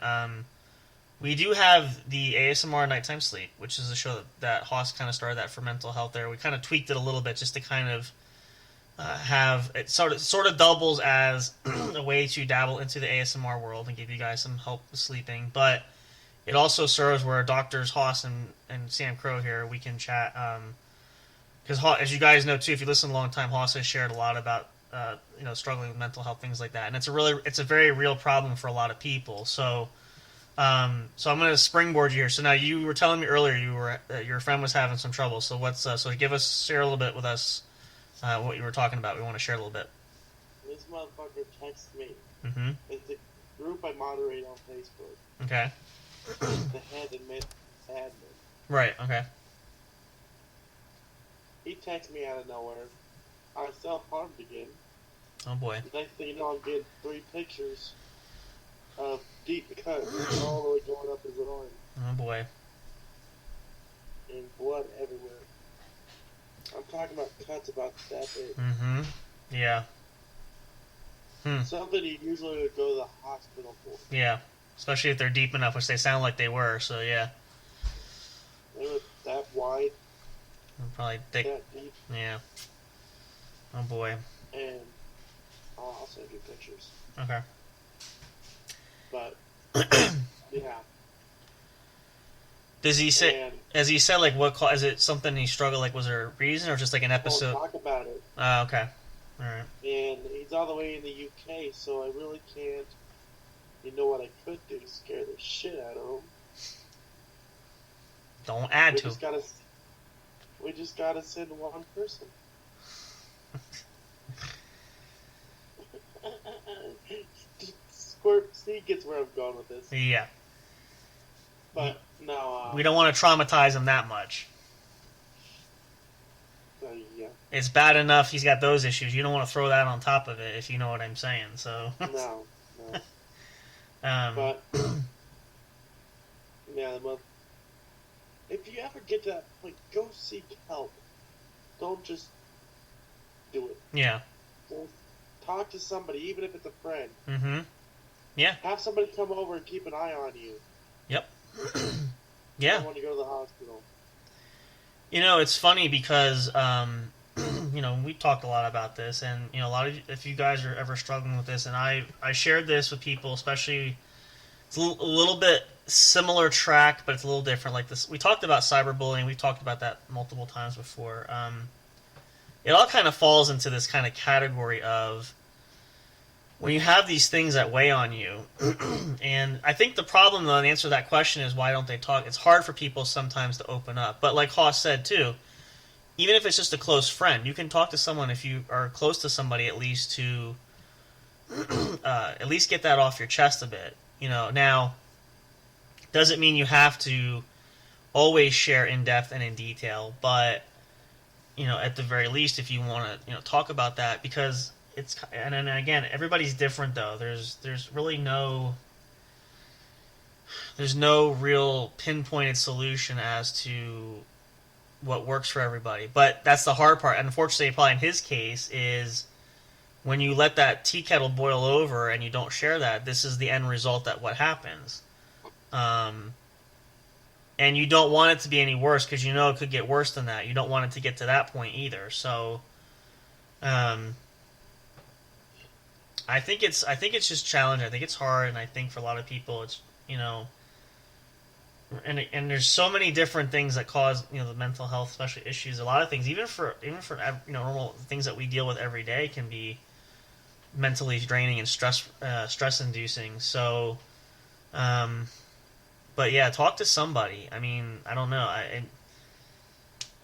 we do have the ASMR Nighttime Sleep, which is a show that Haas kind of started that for mental health there. We kind of tweaked it a little bit just to kind of have it sort of doubles as a way to dabble into the ASMR world and give you guys some help with sleeping, but it also serves where doctors Haas and Sam Crow here, we can chat, because as you guys know too, if you listen a long time, Haas has shared a lot about struggling with mental health, things like that, and it's a very real problem for a lot of people. So I'm going to springboard you here. So now you were telling me earlier your friend was having some trouble. So share a little bit with us what you were talking about. We want to share a little bit. This motherfucker texted me. Mm-hmm. It's a group I moderate on Facebook. Okay. The head admin. Right. Okay. He texted me out of nowhere. I self-harmed again. Oh boy. The next thing you know, I'm getting 3 pictures of deep cuts all the way going up his arm. Oh boy. And blood everywhere. I'm talking about cuts about that big. Mm-hmm. Yeah. Something you usually would go to the hospital for. Yeah. Especially if they're deep enough, which they sound like they were. So yeah. They were that wide, Probably thick. that deep, Yeah. Oh boy. and I'll send you pictures. Okay. But yeah. Does he say? And Has he said like what? Is it something he struggled? Like, was there a reason or just like an we'll episode? talk about it. Okay. All right. And he's all the way in the UK, so I really can't. You know what I could do? Scare the shit out of him. Don't add We to. just gotta send one person. he gets where I'm going with this. Yeah. But no, We don't want to traumatize him that much. yeah. It's bad enough he's got those issues. You don't want to throw that on top of it, if you know what I'm saying. So. No. But yeah, well, if you ever get to that point, go seek help. Don't just do it. Yeah. Just talk to somebody, even if it's a friend. Mm-hmm. Yeah. Have somebody come over and keep an eye on you. Yep. Yeah. I want to go to the hospital. It's funny because, we talked a lot about this, and, a lot of, if you guys are ever struggling with this, and I shared this with people, especially, it's a little bit similar track, but it's a little different. Like this, we talked about cyberbullying, we've talked about that multiple times before. It all kind of falls into this kind of category of when you have these things that weigh on you, and I think the problem, though, the answer to that question is why don't they talk? It's hard for people sometimes to open up. But like Haas said, too, even if it's just a close friend, you can talk to someone if you are close to somebody at least to at least get that off your chest a bit. Now, doesn't mean you have to always share in depth and in detail, but, at the very least, if you want to, talk about that, because it's, and then again, everybody's different though. There's really there's no real pinpointed solution as to what works for everybody. But that's the hard part. And unfortunately, probably in his case, is when you let that tea kettle boil over and you don't share that, this is the end result that what happens. And you don't want it to be any worse because it could get worse than that. You don't want it to get to that point either. So, I think it's just challenging. I think it's hard, and I think for a lot of people, it's and there's so many different things that cause the mental health, especially issues. A lot of things, even for normal things that we deal with every day, can be mentally draining and stress inducing. So, but yeah, talk to somebody. I mean, I don't know.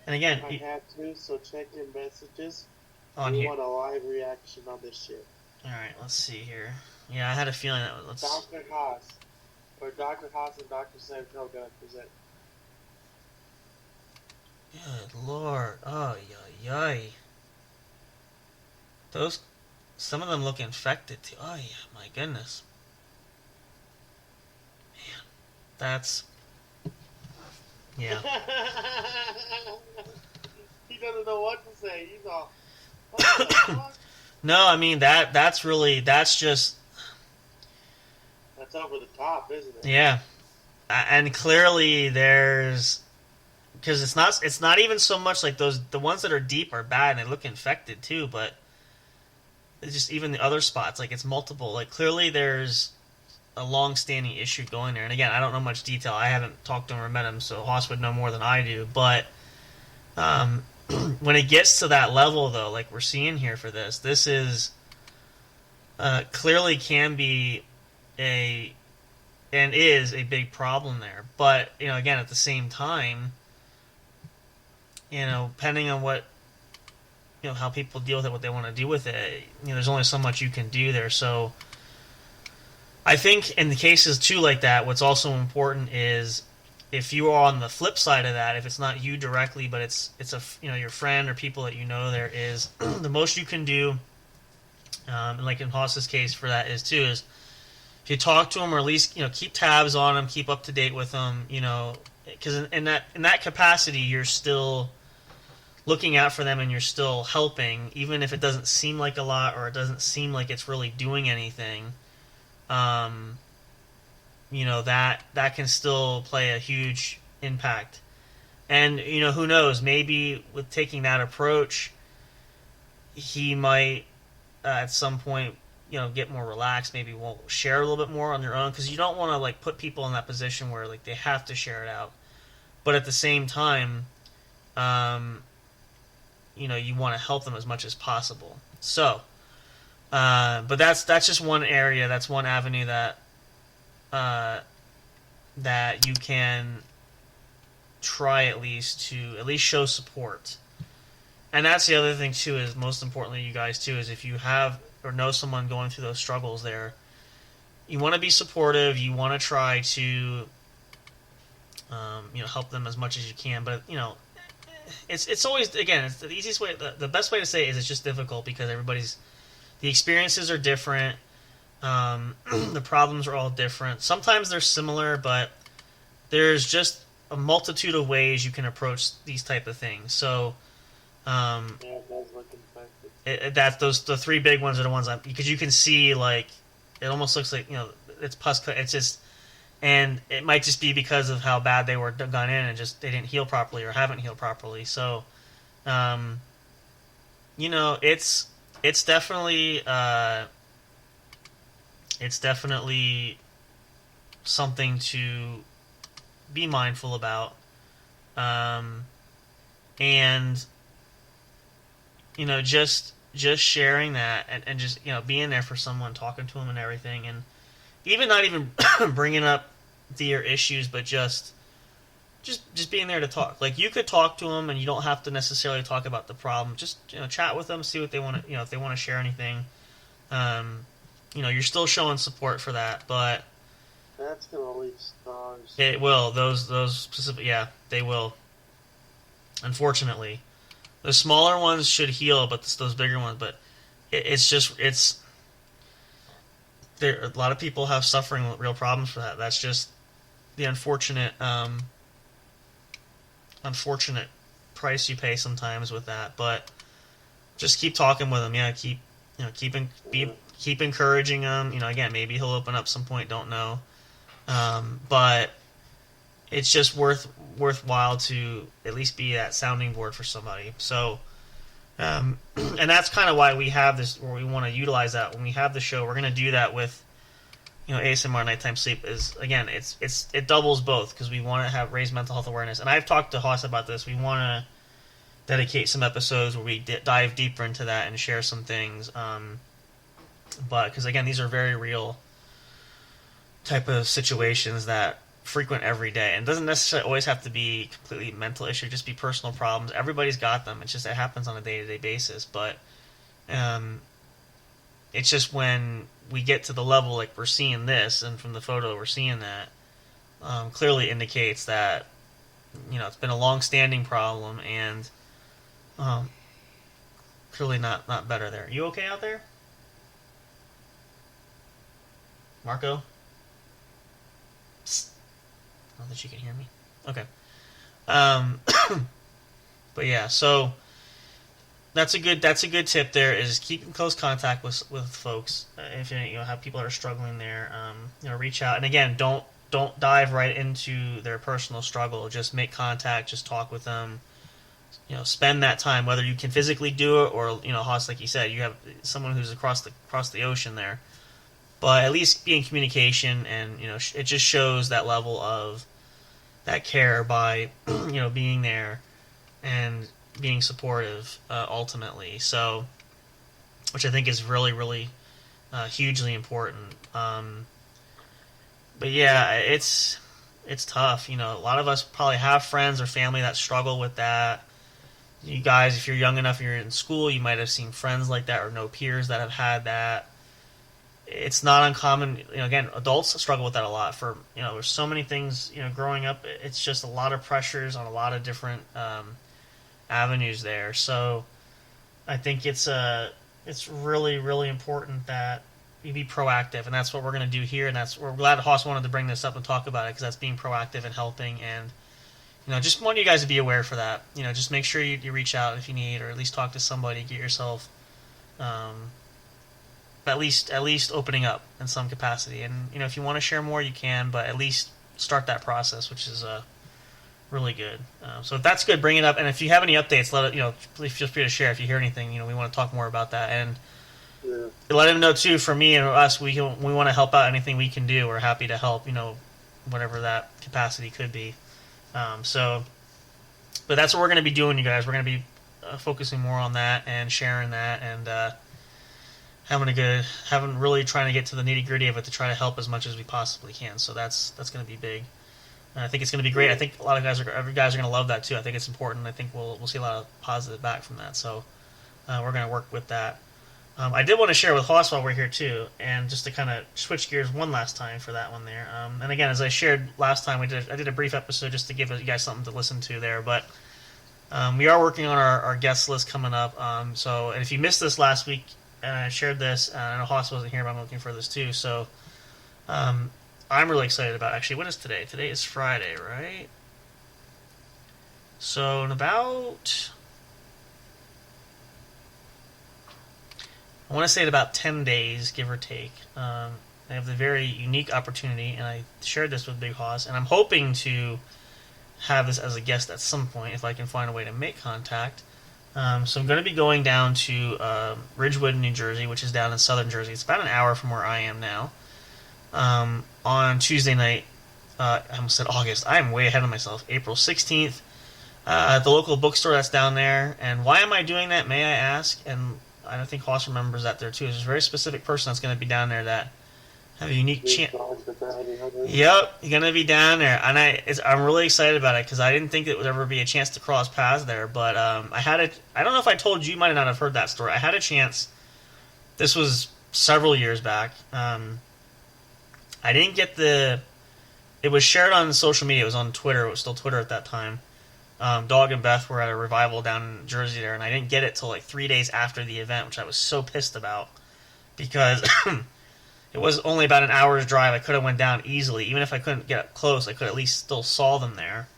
And again, I had to, so check your messages. On we here. Want a live reaction on this shit. All right, let's see here. Yeah, I had a feeling that. Dr. Haas. Or Dr. Haas and Dr. Samko gonna present. Good Lord. Oh, yay. Some of them look infected too. Oh, yeah, my goodness. Man, that's. Yeah. He doesn't know what to say. He's all. What the fuck? No, I mean, that's just. That's over the top, isn't it? Yeah. And clearly there's. Because it's not even so much like the ones that are deep are bad and they look infected too, but it's just even the other spots, like it's multiple. Like clearly there's a long-standing issue going there. And again, I don't know much detail. I haven't talked to him or met him, so Haas would know more than I do. But when it gets to that level, though, like we're seeing here for this is clearly can be is a big problem there. But again, at the same time, depending on what how people deal with it, what they want to do with it, there's only so much you can do there. So I think in the cases too like that, what's also important is if you are on the flip side of that, if it's not you directly, but it's your friend or people that there is the most you can do. And like in Haas's case for that is if you talk to them or at least keep tabs on them, keep up to date with them, because in that capacity you're still looking out for them and you're still helping, even if it doesn't seem like a lot or it doesn't seem like it's really doing anything. That can still play a huge impact. And who knows, maybe with taking that approach, he might at some point get more relaxed, maybe won't share a little bit more on their own, because you don't want to like put people in that position where like they have to share it out, but at the same time you want to help them as much as possible. So but that's just one area, that's one avenue that you can try at least show support. And that's the other thing too, is most importantly, you guys too, is if you have or know someone going through those struggles there, you want to be supportive. You want to try to help them as much as you can. But it's always, again, it's the easiest way. The best way to say it is it's just difficult because the experiences are different. The problems are all different. Sometimes they're similar, but there's just a multitude of ways you can approach these type of things. So, it does look infected. the three big ones are the ones because you can see, like, it almost looks like, it's pus. It's just, and it might just be because of how bad they were gone in and just they didn't heal properly or haven't healed properly. So, it's definitely something to be mindful about, and just sharing that and just being there for someone, talking to them and everything, and even not even bringing up their issues, but just being there to talk. Like, you could talk to them, and you don't have to necessarily talk about the problem. Just chat with them, see what they want to if they want to share anything. You're still showing support for that, but that's gonna leave scars. it will. Those specific, yeah, they will. Unfortunately, the smaller ones should heal, but those bigger ones. But it's there. A lot of people have suffering with real problems for that. That's just the unfortunate price you pay sometimes with that. But just keep talking with them. Yeah, keep encouraging them. Again, maybe he'll open up some point. Don't know. But it's just worthwhile to at least be that sounding board for somebody. So, and that's kind of why we have this, or we want to utilize that when we have the show. We're going to do that with, ASMR Nighttime Sleep. Is, again, it doubles both, because we want to raise mental health awareness. And I've talked to Haas about this. We want to dedicate some episodes where we dive deeper into that and share some things. But because, again, these are very real type of situations that frequent every day, and it doesn't necessarily always have to be completely mental issue, just be personal problems. Everybody's got them. It's just, it happens on a day-to-day basis. But it's just when we get to the level like we're seeing this, and from the photo we're seeing that, clearly indicates that it's been a long-standing problem, and clearly not better there. You okay out there, Marco? Psst. Not that you can hear me. Okay. But yeah, so that's a good tip there, is keep in close contact with folks. If have people that are struggling there, reach out. And again, don't dive right into their personal struggle. Just make contact, just talk with them. Spend that time, whether you can physically do it or, Haas, like you said, you have someone who's across the ocean there. But at least be in communication, and it just shows that level of that care by being there and being supportive ultimately. So, which I think is really, really hugely important. But yeah, it's tough. A lot of us probably have friends or family that struggle with that. You guys, if you're young enough and you're in school, you might have seen friends like that or know peers that have had that. It's not uncommon. Again, adults struggle with that a lot. For there's so many things. Growing up, it's just a lot of pressures on a lot of different avenues there. So, I think it's really, really important that we be proactive, and that's what we're going to do here. And we're glad Haas wanted to bring this up and talk about it, because that's being proactive and helping. And just want you guys to be aware for that. Just make sure you reach out if you need, or at least talk to somebody. Get yourself. At least opening up in some capacity, and if you want to share more, you can, but at least start that process, which is really good. So if that's good, bring it up, and if you have any updates, please feel free to share. If you hear anything, we want to talk more about that, and let them know too. For me and us, we want to help out anything we can do. We're happy to help, whatever that capacity could be. But that's what we're going to be doing, you guys. We're going to be focusing more on that and sharing that, and having really trying to get to the nitty gritty of it to try to help as much as we possibly can. So that's going to be big. And I think it's going to be great. I think a lot of guys are going to love that too. I think it's important. I think we'll see a lot of positive back from that. So we're going to work with that. I did want to share with Hoss while we're here too, and just to kind of switch gears one last time for that one there. And again, as I shared last time, I did a brief episode just to give you guys something to listen to there. But we are working on our guest list coming up. So, and if you missed this last week, and I shared this, and I know Hoss wasn't here, but I'm looking for this too. So, I'm really excited about. Actually, what is today? Today is Friday, right? So, in about, I want to say in about 10 days, give or take, I have the very unique opportunity, and I shared this with Big Hoss, and I'm hoping to have this as a guest at some point if I can find a way to make contact. So I'm going to be going down to Ridgewood, New Jersey, which is down in southern Jersey. It's about an hour from where I am now. On Tuesday night, I almost said August. I am way ahead of myself. April 16th, at the local bookstore that's down there. And why am I doing that, may I ask? And I don't think Hoss remembers that there too. There's a very specific person that's going to be down there that have a unique chance. Yep, you're going to be down there. And I'm really excited about it because I didn't think it would ever be a chance to cross paths there. But I don't know if I told you, you might not have heard that story. I had a chance. This was several years back. I didn't get it was shared on social media. It was on Twitter. It was still Twitter at that time. Dog and Beth were at a revival down in Jersey there, and I didn't get it till like 3 days after the event, which I was so pissed about because it was only about an hour's drive. I could have went down easily. Even if I couldn't get up close, I could at least still saw them there.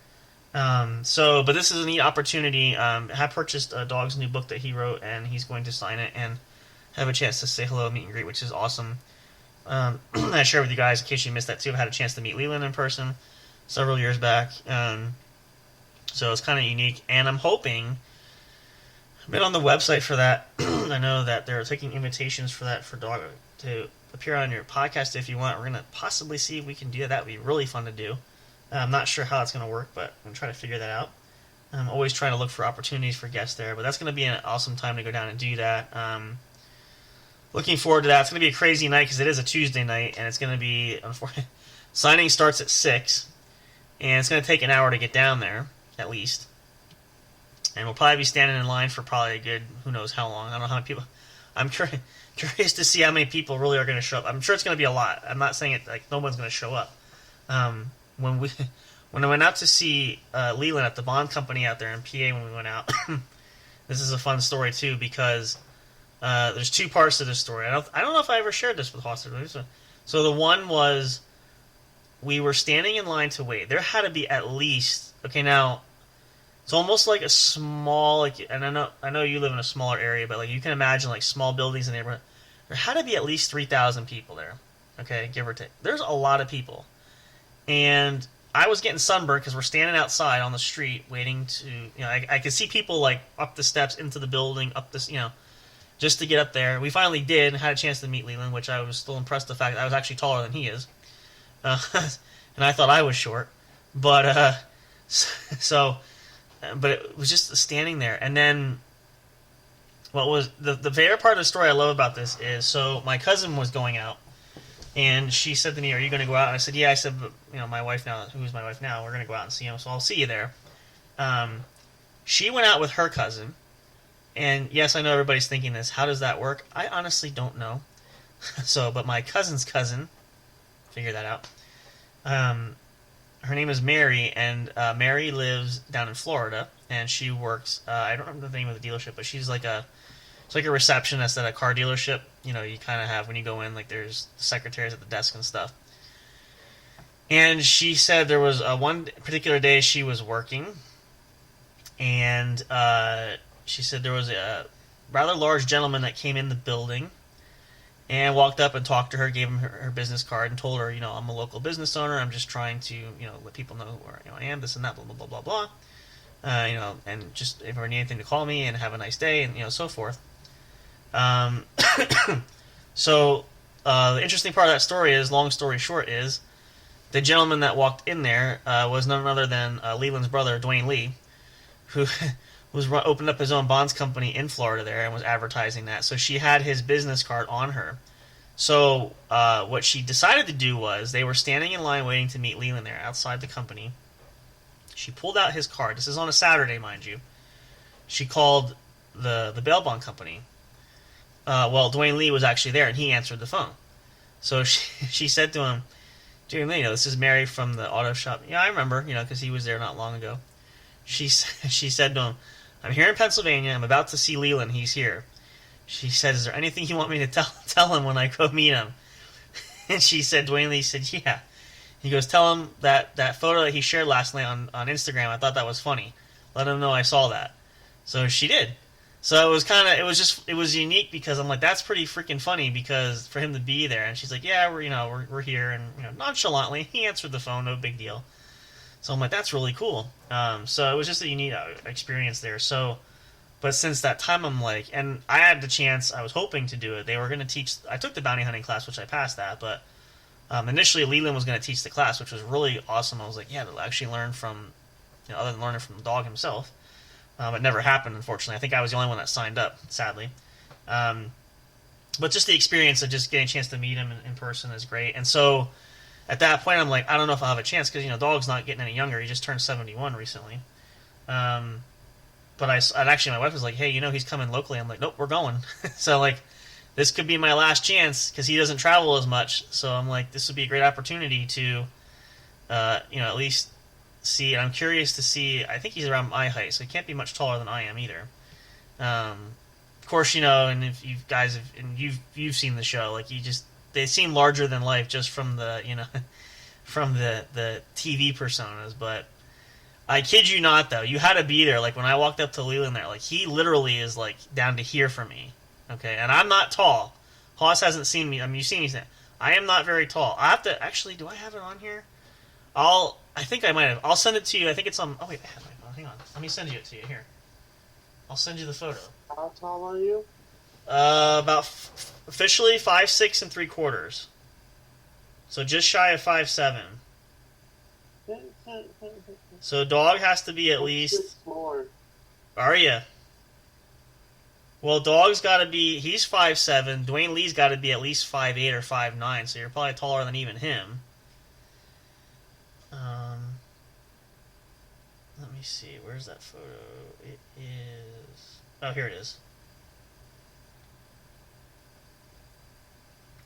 But this is a neat opportunity. I have purchased Dog's new book that he wrote, and he's going to sign it and have a chance to say hello, meet and greet, which is awesome. I share with you guys, in case you missed that too, I had a chance to meet Leland in person several years back. So it's kind of unique, and I'm hoping, I've been on the website for that. I know that they're taking invitations for that for Dog to appear on your podcast if you want. We're going to possibly see if we can do that. That would be really fun to do. I'm not sure how it's going to work, but I'm trying to figure that out. I'm always trying to look for opportunities for guests there, but that's going to be an awesome time to go down and do that. Looking forward to that. It's going to be a crazy night because it is a Tuesday night, and it's going to be, signing starts at 6, and it's going to take an hour to get down there, at least. And we'll probably be standing in line for probably a good, who knows how long. I don't know how many people. I'm curious to see how many people really are going to show up. I'm sure it's going to be a lot. I'm not saying it like no one's going to show up. When I went out to see Leland at the Bond Company out there in PA when we went out, this is a fun story too because there's two parts to this story. I don't know if I ever shared this with Hoster. So the one was we were standing in line to wait. There had to be at least, okay, now it's almost like a small, like, and I know you live in a smaller area, but like you can imagine like small buildings in the neighborhood. There had to be at least 3,000 people there, okay, give or take. There's a lot of people, and I was getting sunburned because we're standing outside on the street waiting to, I could see people like up the steps into the building, up this, just to get up there. We finally did and had a chance to meet Leland, which I was still impressed the fact that I was actually taller than he is, and I thought I was short, but but it was just standing there. And then what was the favorite part of the story I love about this is, so my cousin was going out, and she said to me, "Are you going to go out?" And I said, "Yeah." I said, "But, my wife now, who's my wife now, we're going to go out and see him, so I'll see you there." She went out with her cousin, and yes, I know everybody's thinking this. How does that work? I honestly don't know. But my cousin's cousin, figure that out. Her name is Mary, and Mary lives down in Florida, and she works, I don't remember the name of the dealership, but she's like it's like a receptionist at a car dealership. You kind of have, when you go in, like there's secretaries at the desk and stuff. And she said there was one particular day she was working, and she said there was a rather large gentleman that came in the building and walked up and talked to her, gave him her business card, and told her, I'm a local business owner. I'm just trying to, let people know where I am, this and that, blah, blah, blah, blah, blah. And just if you need anything to call me, and have a nice day, and, so forth. So the interesting part of that story is, long story short, is the gentleman that walked in there was none other than Leland's brother, Dwayne Lee, who opened up his own bonds company in Florida there and was advertising that. So she had his business card on her. So what she decided to do was, they were standing in line waiting to meet Leland there outside the company. She pulled out his card. This is on a Saturday, mind you. She called the bail bond company, well, Dwayne Lee was actually there, and he answered the phone. So she said to him, Dwayne Lee, this is Mary from the auto shop. Yeah, I remember, because he was there not long ago. She said to him, I'm here in Pennsylvania. I'm about to see Leland. He's here. She said, is there anything you want me to tell him when I go meet him? And she said, Dwayne Lee said, yeah. He goes, tell him that photo that he shared last night on Instagram, I thought that was funny. Let him know I saw that. So she did. So it was unique because I'm like, that's pretty freaking funny because for him to be there. And she's like, yeah, we're here. And, nonchalantly, he answered the phone, no big deal. So I'm like, that's really cool. So it was just a unique experience there. So, but since that time, I'm like, and I had the chance, I was hoping to do it. They were going to teach, I took the bounty hunting class, which I passed that, but initially Leland was going to teach the class, which was really awesome. I was like, yeah, they'll actually learn from, other than learning from the dog himself. It never happened, unfortunately. I think I was the only one that signed up, sadly. But just the experience of just getting a chance to meet him in person is great. And so at that point, I'm like, I don't know if I'll have a chance because, Dog's not getting any younger. He just turned 71 recently. But actually, my wife was like, hey, he's coming locally. I'm like, nope, we're going. So, like, this could be my last chance because he doesn't travel as much. So I'm like, this would be a great opportunity to, at least see. And I'm curious to see. I think he's around my height, so he can't be much taller than I am either. Of course, and if you guys have, and you've seen the show, like they seem larger than life just from the from the TV personas. But I kid you not, though, you had to be there. Like when I walked up to Leland there, like he literally is like down to here for me. Okay, and I'm not tall. Hoss hasn't seen me. I mean, you've seen me. I am not very tall. I have to actually. Do I have it on here? I think I might have. I'll send it to you. I think it's on. Oh wait, I have my phone. Hang on. Let me send you it to you here. I'll send you the photo. How tall are you? About officially 5'6" and 3/4. So just shy of 5'7". So Dog has to be at least. More. Are you? Well, Dog's got to be. He's 5'7". Dwayne Lee's got to be at least 5'8" or 5'9". So you're probably taller than even him. Let me see. Where's that photo? It is. Oh, here it is.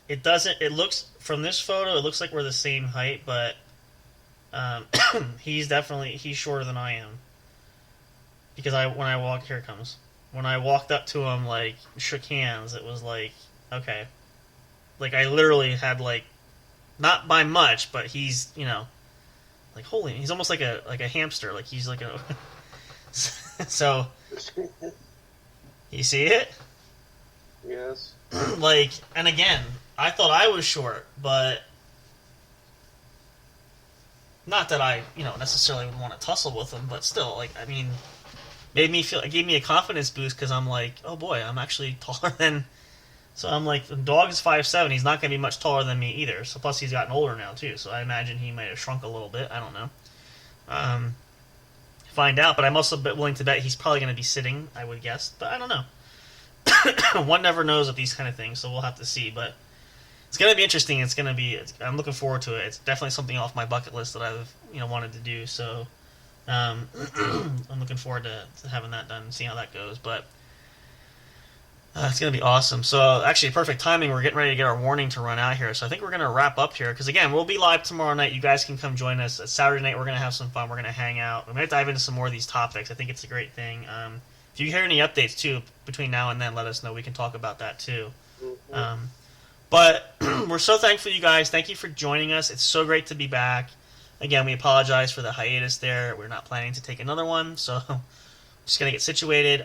It doesn't. It looks from this photo. It looks like we're the same height, but he's shorter than I am. Because when I walked, here it comes. When I walked up to him, like shook hands, it was like okay, like I literally had like, not by much, but he's like holy, he's almost like a hamster, like he's like a. So, you see it? Yes. Like, and again, I thought I was short, but not that I, necessarily would want to tussle with him, but still, like, I mean, it gave me a confidence boost because I'm like, oh boy, I'm actually taller than. So I'm like, the Dog is 5'7". He's not going to be much taller than me either. So plus he's gotten older now too. So I imagine he might have shrunk a little bit. I don't know. Find out, but I'm also willing to bet he's probably going to be sitting, I would guess. But I don't know. One never knows with these kind of things, so we'll have to see. But it's going to be interesting. I'm looking forward to it. It's definitely something off my bucket list that I've wanted to do. So I'm looking forward to having that done and seeing how that goes. But it's going to be awesome. So, actually, perfect timing. We're getting ready to get our warning to run out here. So, I think we're going to wrap up here. Because, again, we'll be live tomorrow night. You guys can come join us. Saturday night, we're going to have some fun. We're going to hang out. We might dive into some more of these topics. I think it's a great thing. If you hear any updates, too, between now and then, let us know. We can talk about that, too. Mm-hmm. But we're so thankful you guys. Thank you for joining us. It's so great to be back. Again, we apologize for the hiatus there. We're not planning to take another one. So, just going to get situated.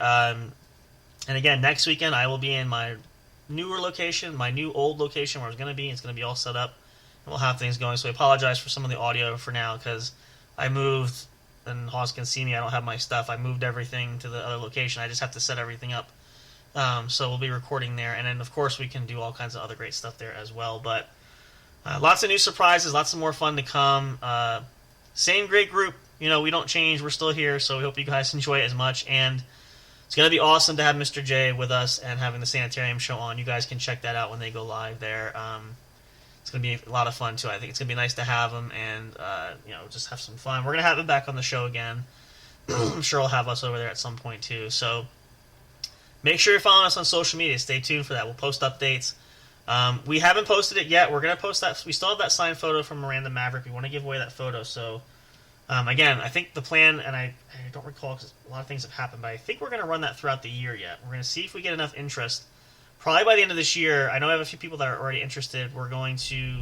And again, next weekend I will be in my newer location, my new old location where I was going to be. It's going to be all set up, and we'll have things going. So I apologize for some of the audio for now because I moved, and Hoss can see me. I don't have my stuff. I moved everything to the other location. I just have to set everything up. So we'll be recording there, and then of course we can do all kinds of other great stuff there as well. But lots of new surprises, lots of more fun to come. Same great group. We don't change. We're still here, so we hope you guys enjoy it as much. And it's going to be awesome to have Mr. J with us and having the Sanitarium show on. You guys can check that out when they go live there. It's going to be a lot of fun, too. I think it's going to be nice to have him and, just have some fun. We're going to have him back on the show again. I'm sure he'll have us over there at some point, too. So, make sure you're following us on social media. Stay tuned for that. We'll post updates. We haven't posted it yet. We're going to post that. We still have that signed photo from Miranda Maverick. We want to give away that photo. So, again, I think the plan, and I don't recall because a lot of things have happened, but I think we're going to run that throughout the year yet. We're going to see if we get enough interest. Probably by the end of this year, I know I have a few people that are already interested. We're going to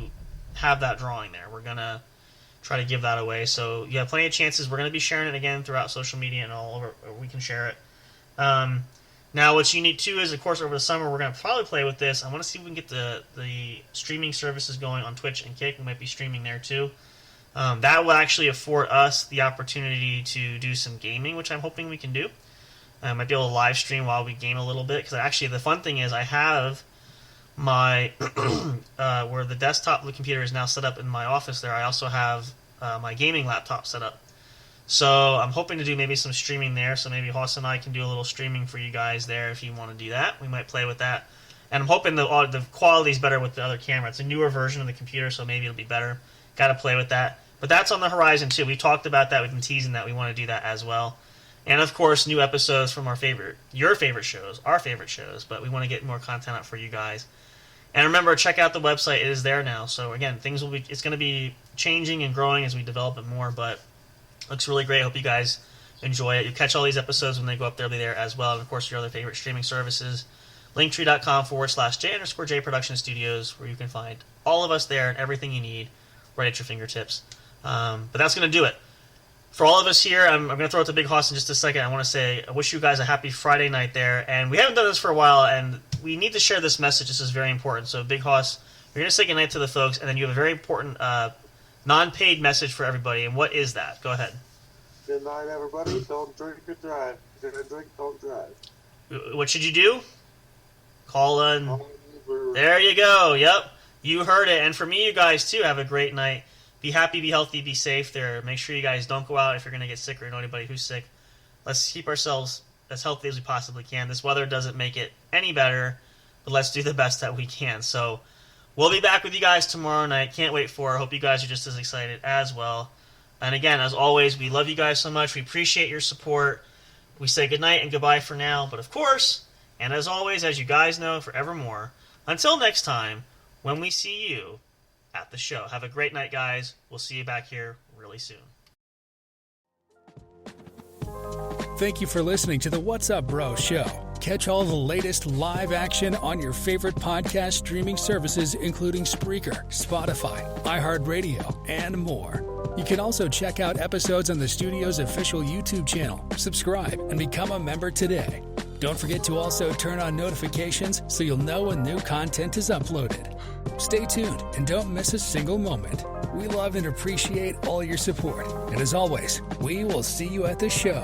have that drawing there. We're going to try to give that away. So you have plenty of chances. We're going to be sharing it again throughout social media and all over. We can share it. Now, what's unique too is, of course, over the summer we're going to probably play with this. I want to see if we can get the streaming services going on Twitch and Kick. We might be streaming there too. That will actually afford us the opportunity to do some gaming, which I'm hoping we can do. I might be able to live stream while we game a little bit, because actually the fun thing is I have my where the desktop computer is now set up in my office there. I also have my gaming laptop set up. So I'm hoping to do maybe some streaming there. So maybe Hoss and I can do a little streaming for you guys there if you want to do that. We might play with that. And I'm hoping the quality is better with the other camera. It's a newer version of the computer, so maybe it'll be better. Got to play with that. But that's on the horizon too. We talked about that. We've been teasing that. We want to do that as well. And of course, new episodes from your favorite shows, our favorite shows. But we want to get more content out for you guys. And remember, check out the website. It is there now. So again, it's going to be changing and growing as we develop it more. But looks really great. I hope you guys enjoy it. You catch all these episodes when they go up there. They'll be there as well. And, of course, your other favorite streaming services. Linktree.com/J_J Production Studios, where you can find all of us there and everything you need right at your fingertips. But that's going to do it. For all of us here, I'm going to throw it to Big Hoss in just a second. I want to say I wish you guys a happy Friday night there. And we haven't done this for a while, and we need to share this message. This is very important. So, Big Hoss, you're going to say goodnight to the folks, and then you have a very important non-paid message for everybody, and what is that? Go ahead. Good night, everybody. Don't drink or drive. If you're gonna drink, don't drive. What should you do? Call in. There you go. Yep. You heard it. And for me, you guys, too, have a great night. Be happy, be healthy, be safe there. Make sure you guys don't go out if you're going to get sick or know anybody who's sick. Let's keep ourselves as healthy as we possibly can. This weather doesn't make it any better, but let's do the best that we can. So we'll be back with you guys tomorrow night. Can't wait for it. Hope you guys are just as excited as well. And again, as always, we love you guys so much. We appreciate your support. We say goodnight and goodbye for now. But of course, and as always, as you guys know, forevermore, until next time, when we see you at the show. Have a great night, guys. We'll see you back here really soon. Thank you for listening to the What's Up Bro show. Catch all the latest live action on your favorite podcast streaming services, including Spreaker, Spotify, iHeartRadio, and more. You can also check out episodes on the studio's official YouTube channel. Subscribe and become a member today. Don't forget to also turn on notifications so you'll know when new content is uploaded. Stay tuned and don't miss a single moment. We love and appreciate all your support. And as always, we will see you at the show.